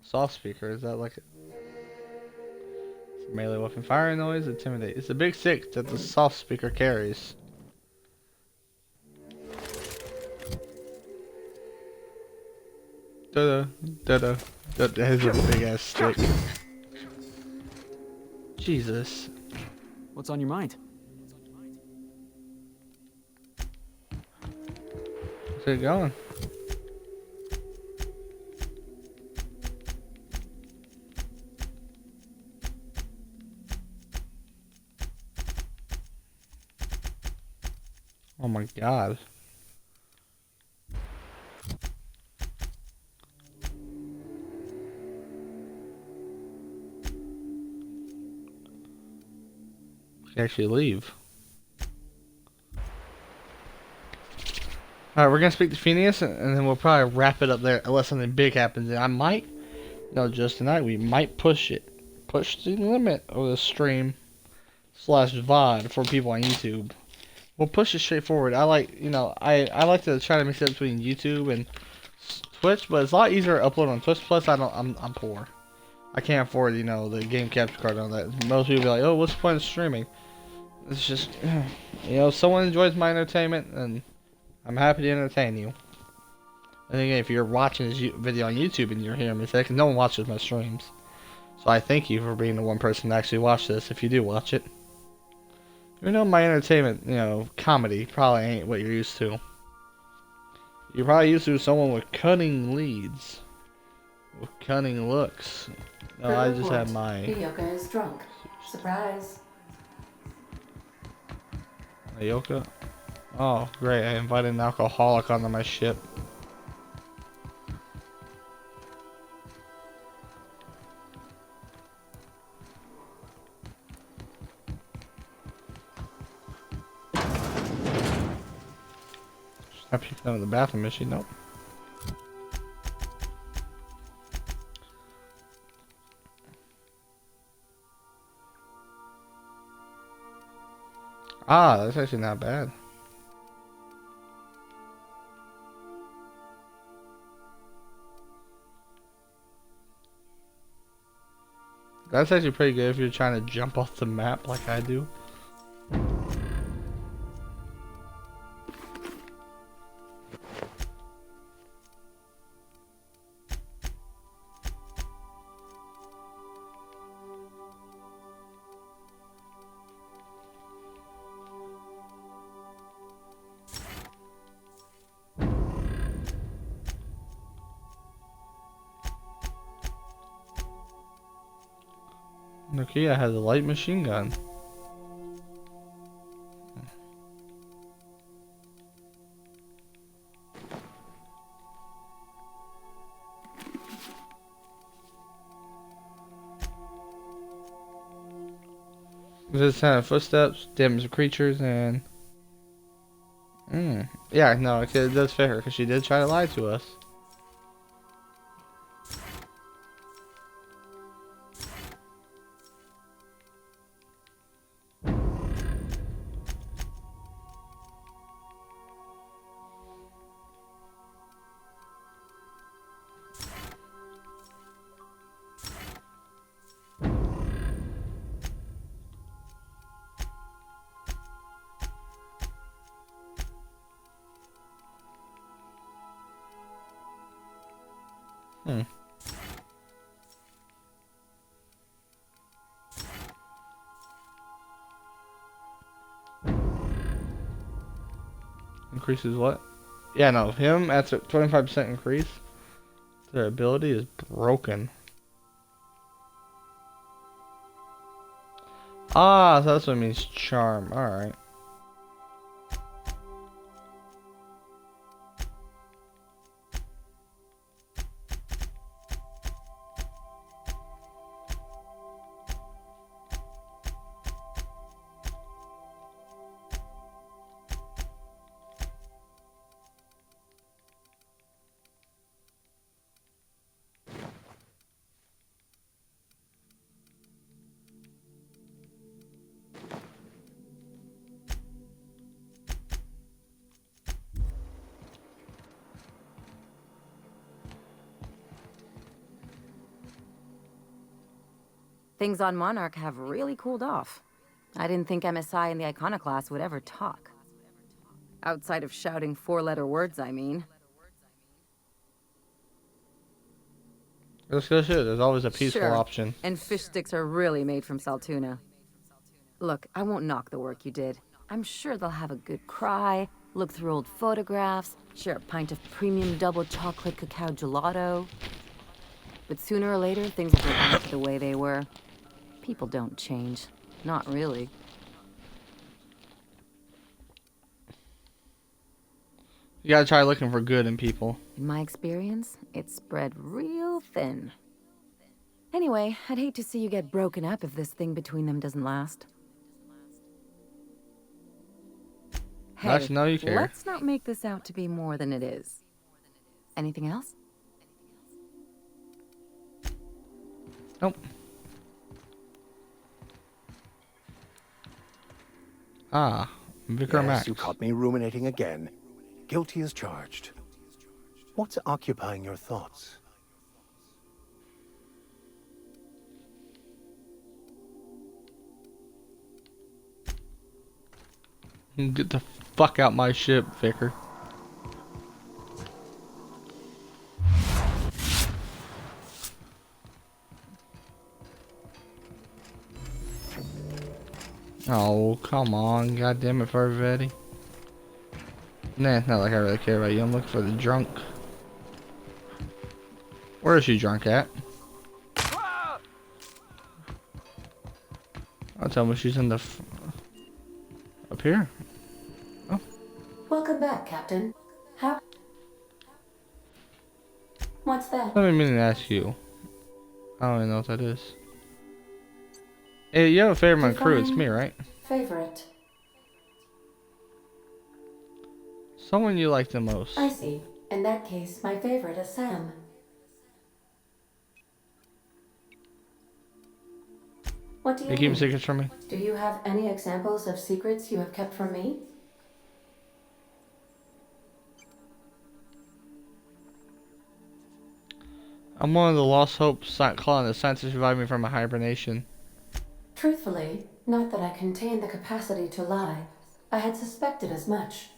Soft speaker, is that like a melee weapon? Fire noise, intimidate. It's a big stick that the soft speaker carries. Da-da, da-da. That is a big ass stick. Jesus. What's on your mind? Where's it going? Oh my god. We can actually leave. Alright, we're gonna speak to Phineas and then we'll probably wrap it up there unless something big happens. And I might, just tonight, we might push it. Push the limit of the stream / VOD for people on YouTube. We'll push it straight forward. I like, I like to try to mix it up between YouTube and Twitch, but it's a lot easier to upload on Twitch. Plus, I'm poor. I can't afford, the game capture card on that. Most people be like, oh, what's the point of streaming? It's just, if someone enjoys my entertainment, then I'm happy to entertain you. And again, if you're watching this video on YouTube and you're hearing me say, because no one watches my streams. So I thank you for being the one person to actually watch this, if you do watch it. Even though my entertainment, comedy probably ain't what you're used to. You're probably used to someone with cunning leads. With cunning looks. No, I just have my... Yoka is drunk. Surprise. Ayoka? Oh, great. I invited an alcoholic onto my ship. Not picking up the bathroom machine, nope. Ah, that's actually not bad. That's actually pretty good if you're trying to jump off the map like I do. Nokia has a light machine gun. This is sound of footsteps, damage of creatures, and yeah, no, it does fit her because she did try to lie to us. Increases what? Yeah, no, him at a 25% increase. Their ability is broken. Ah, so that's what it means, charm. Alright. Things on Monarch have really cooled off. I didn't think MSI and the Iconoclast would ever talk. Outside of shouting four-letter words, I mean. Let's go shit. There's always a peaceful option. And fish sticks are really made from Saltuna. Look, I won't knock the work you did. I'm sure they'll have a good cry, look through old photographs, share a pint of premium double chocolate cacao gelato. But sooner or later, things will go back to the way they were. People don't change. Not really. You gotta try looking for good in people. In my experience, it's spread real thin. Anyway, I'd hate to see you get broken up if this thing between them doesn't last. Hey, Actually, no, you care. Let's not make this out to be more than it is. Anything else? Nope. Ah, Vicar Yes, Max. you caught me ruminating again. Guilty as charged. What's occupying your thoughts? Get the fuck out my ship, Vicar. Oh, come on. God damn it, for everybody. Nah, it's not like I really care about you. I'm looking for the drunk. Where is she drunk at? I'll tell me she's in the... up here? Oh. Welcome back, Captain. How? What's that? Let me mean to ask you. I don't even know what that is. Hey, you have a favorite on crew. It's me, right? Favorite. Someone you like the most. I see. In that case, my favorite is Sam. What do you You keep mean? secrets from me? Do you have any examples of secrets you have kept from me? I'm one of the lost hopes colonists sent to survive me from a hibernation. Truthfully, not that I contain the capacity to lie. I had suspected as much.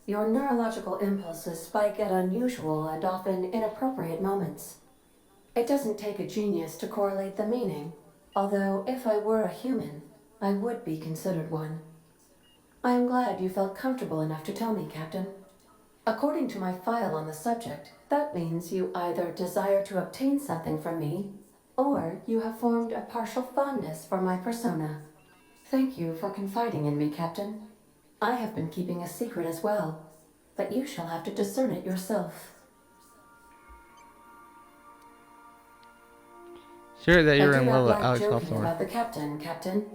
Your neurological impulses spike at unusual and often inappropriate moments. It doesn't take a genius to correlate the meaning, although if I were a human, I would be considered one. I am glad you felt comfortable enough to tell me, Captain. According to my file on the subject, that means you either desire to obtain something from me, or you have formed a partial fondness for my persona. Thank you for confiding in me, Captain. I have been keeping a secret as well, but you shall have to discern it yourself. It's here that I you're do in not love with like Alex joking Hawthorne. about the Captain, Captain.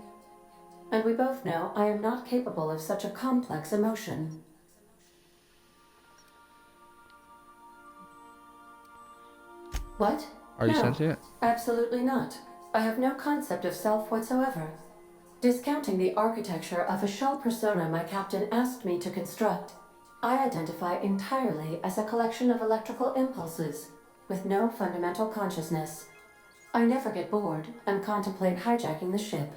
And we both know I am not capable of such a complex emotion. What? Are you No, sentient? absolutely not. I have no concept of self whatsoever. Discounting the architecture of a shell persona my captain asked me to construct, I identify entirely as a collection of electrical impulses, with no fundamental consciousness. I never get bored and contemplate hijacking the ship.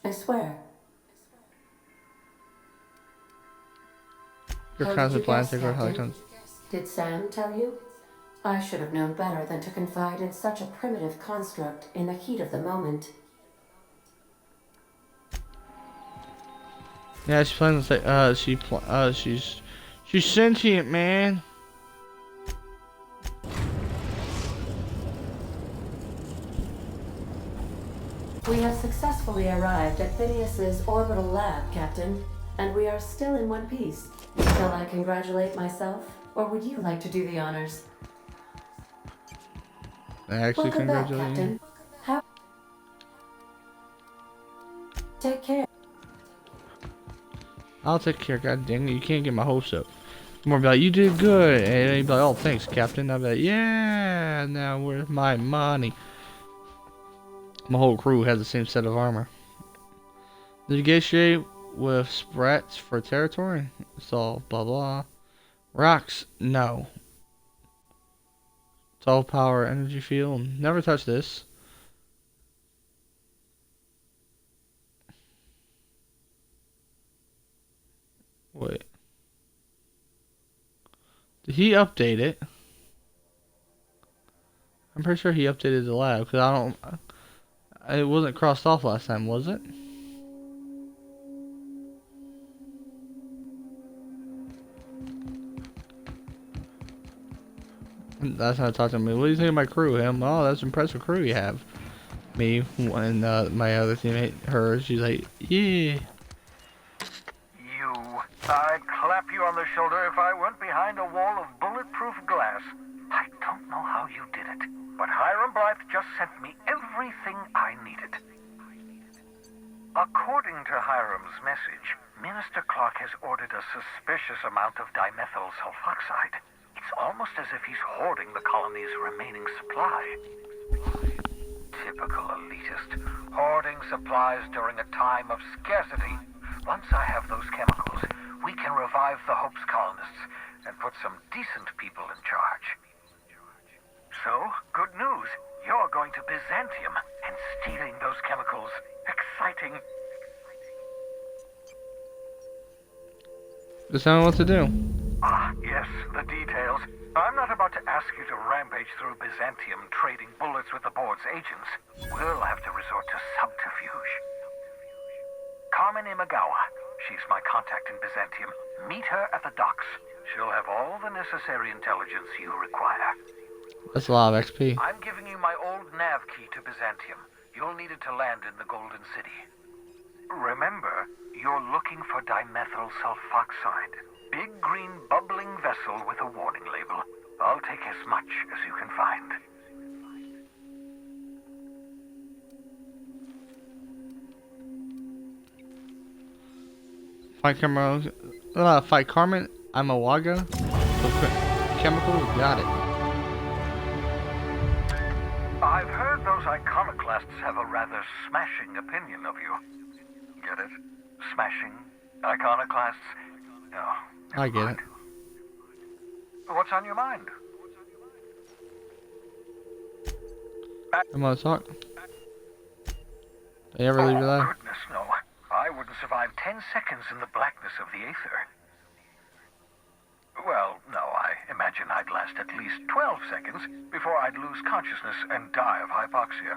I swear. Your How constant did you plan guess, to go Captain? Did Sam tell you? I should have known better than to confide in such a primitive construct in the heat of the moment. Yeah, she plans to say, she's sentient, man. We have successfully arrived at Phineas's orbital lab, Captain, and we are still in one piece. Shall I congratulate myself, or would you like to do the honors? I actually Welcome back, congratulate you. Captain. Take care. I'll take care, god dang it, you can't get my hopes up. I'm gonna be like, you did good, and then you'd be like, oh, thanks, Captain. I'll be like, yeah, now where's my money? My whole crew has the same set of armor. Negotiate with sprats for territory? So, blah blah. Rocks? No. 12 power energy field? Never touch this. Wait. Did he update it? I'm pretty sure he updated the lab, because I don't... It wasn't crossed off last time, was it? That's how I talked to me. What do you think of my crew? Him? Oh, that's an impressive crew you have. Me and my other teammate, her, she's like, yeah. You. I'd clap you on the shoulder if I went behind a wall of bulletproof glass. I don't know how you did it, but Hiram Blythe just sent me everything I needed. According to Hiram's message, Minister Clark has ordered a suspicious amount of dimethyl sulfoxide. It's almost as if he's hoarding the colony's remaining supply. Typical elitist, hoarding supplies during a time of scarcity. Once I have those chemicals, we can revive the Hope's colonists and put some decent people in charge. So, good news. You're going to Byzantium and stealing those chemicals. Exciting. Just tell me what to do. Ah, yes, the details. I'm not about to ask you to rampage through Byzantium trading bullets with the board's agents. We'll have to resort to subterfuge. Carmen Imagawa. She's my contact in Byzantium. Meet her at the docks. She'll have all the necessary intelligence you require. That's a lot of XP. I'm giving you my old nav key to Byzantium. You'll need it to land in the Golden City. Remember, you're looking for dimethyl sulfoxide. Big green bubbling vessel with a warning label. I'll take as much as you can find. Fight Carmen Imagawa. Chemical, got it. I've heard those iconoclasts have a rather smashing opinion of you. Get it? Smashing? Iconoclasts? Oh, I get it. what's on your mind? I'm gonna talk. They ever leave you alive? Goodness, no. I wouldn't survive 10 seconds in the blackness of the aether. Well, no, I imagine I'd last at least 12 seconds before I'd lose consciousness and die of hypoxia.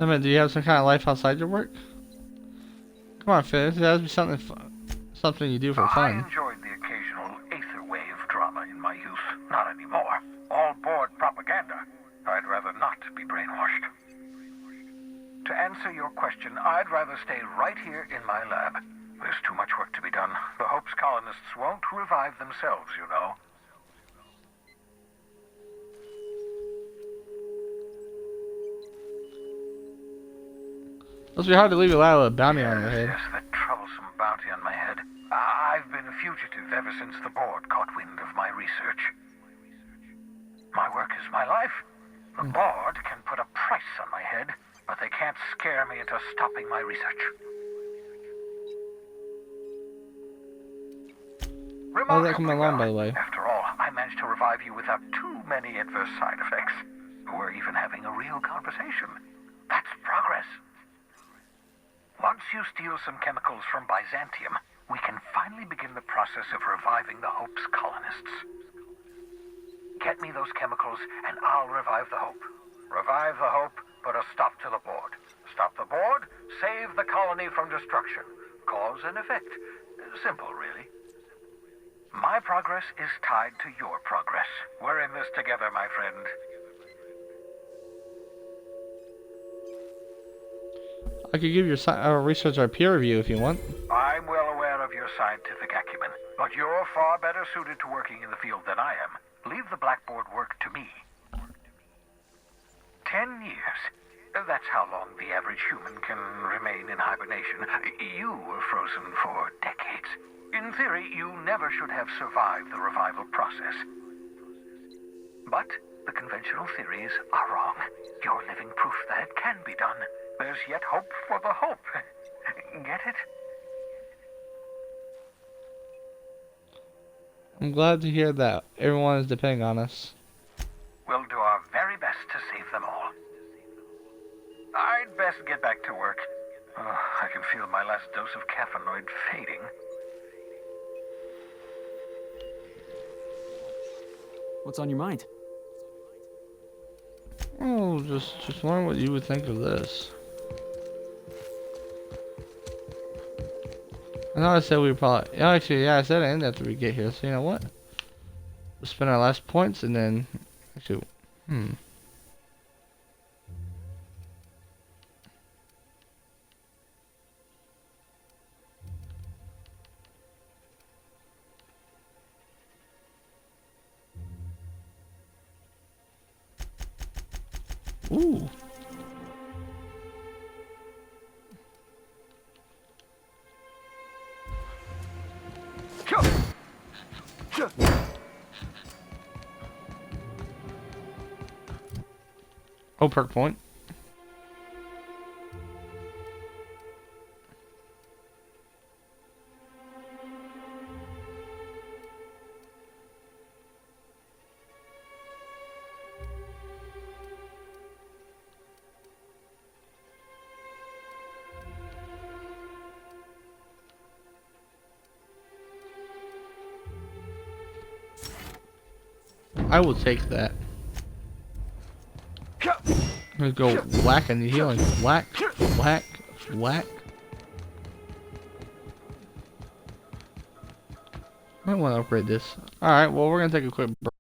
I mean, do you have some kind of life outside your work? Come on, Fizz. It has to be something something you do for I fun. enjoyed the occasional aether wave drama in my youth. Not anymore. All board propaganda. I'd rather not be brainwashed. To answer your question, I'd rather stay right here in my lab. There's too much work to be done. The Hope's colonists won't revive themselves, you know. Must be hard to leave without a bounty on your head. Yes, that troublesome bounty on my head. I've been a fugitive ever since the board caught wind of my research. My work is my life. The board can put a price on my head, but they can't scare me into stopping my research. How's that coming along, by the way? After all, I managed to revive you without too many adverse side effects. We're even having a real conversation. That's progress. Once you steal some chemicals from Byzantium, we can finally begin the process of reviving the Hope's colonists. Get me those chemicals, and I'll revive the Hope. Revive the Hope, put a stop to the board. Stop the board, save the colony from destruction. Cause and effect. Simple, really. My progress is tied to your progress. We're in this together, my friend. I could give your research a peer review if you want. I'm well aware of your scientific acumen, but you're far better suited to working in the field than I am. Leave the blackboard work to me. 10 years. That's how long the average human can remain in hibernation. You were frozen for decades. In theory, you never should have survived the revival process. But the conventional theories are wrong. You're living proof that it can be done. There's yet hope for the Hope. Get it? I'm glad to hear that everyone is depending on us. We'll do our very best to save them all. I'd best get back to work. I can feel my last dose of caffeinoid fading. What's on your mind? Oh, just wondering what you would think of this. I know I said we probably... Actually, yeah, I said I ended after we get here, so you know what? We'll spend our last points and then... Actually, Ooh. Oh, perk point. I will take that. I'm gonna go whack and healing. Whack, whack, whack. Might want to upgrade this. Alright, well, we're gonna take a quick break.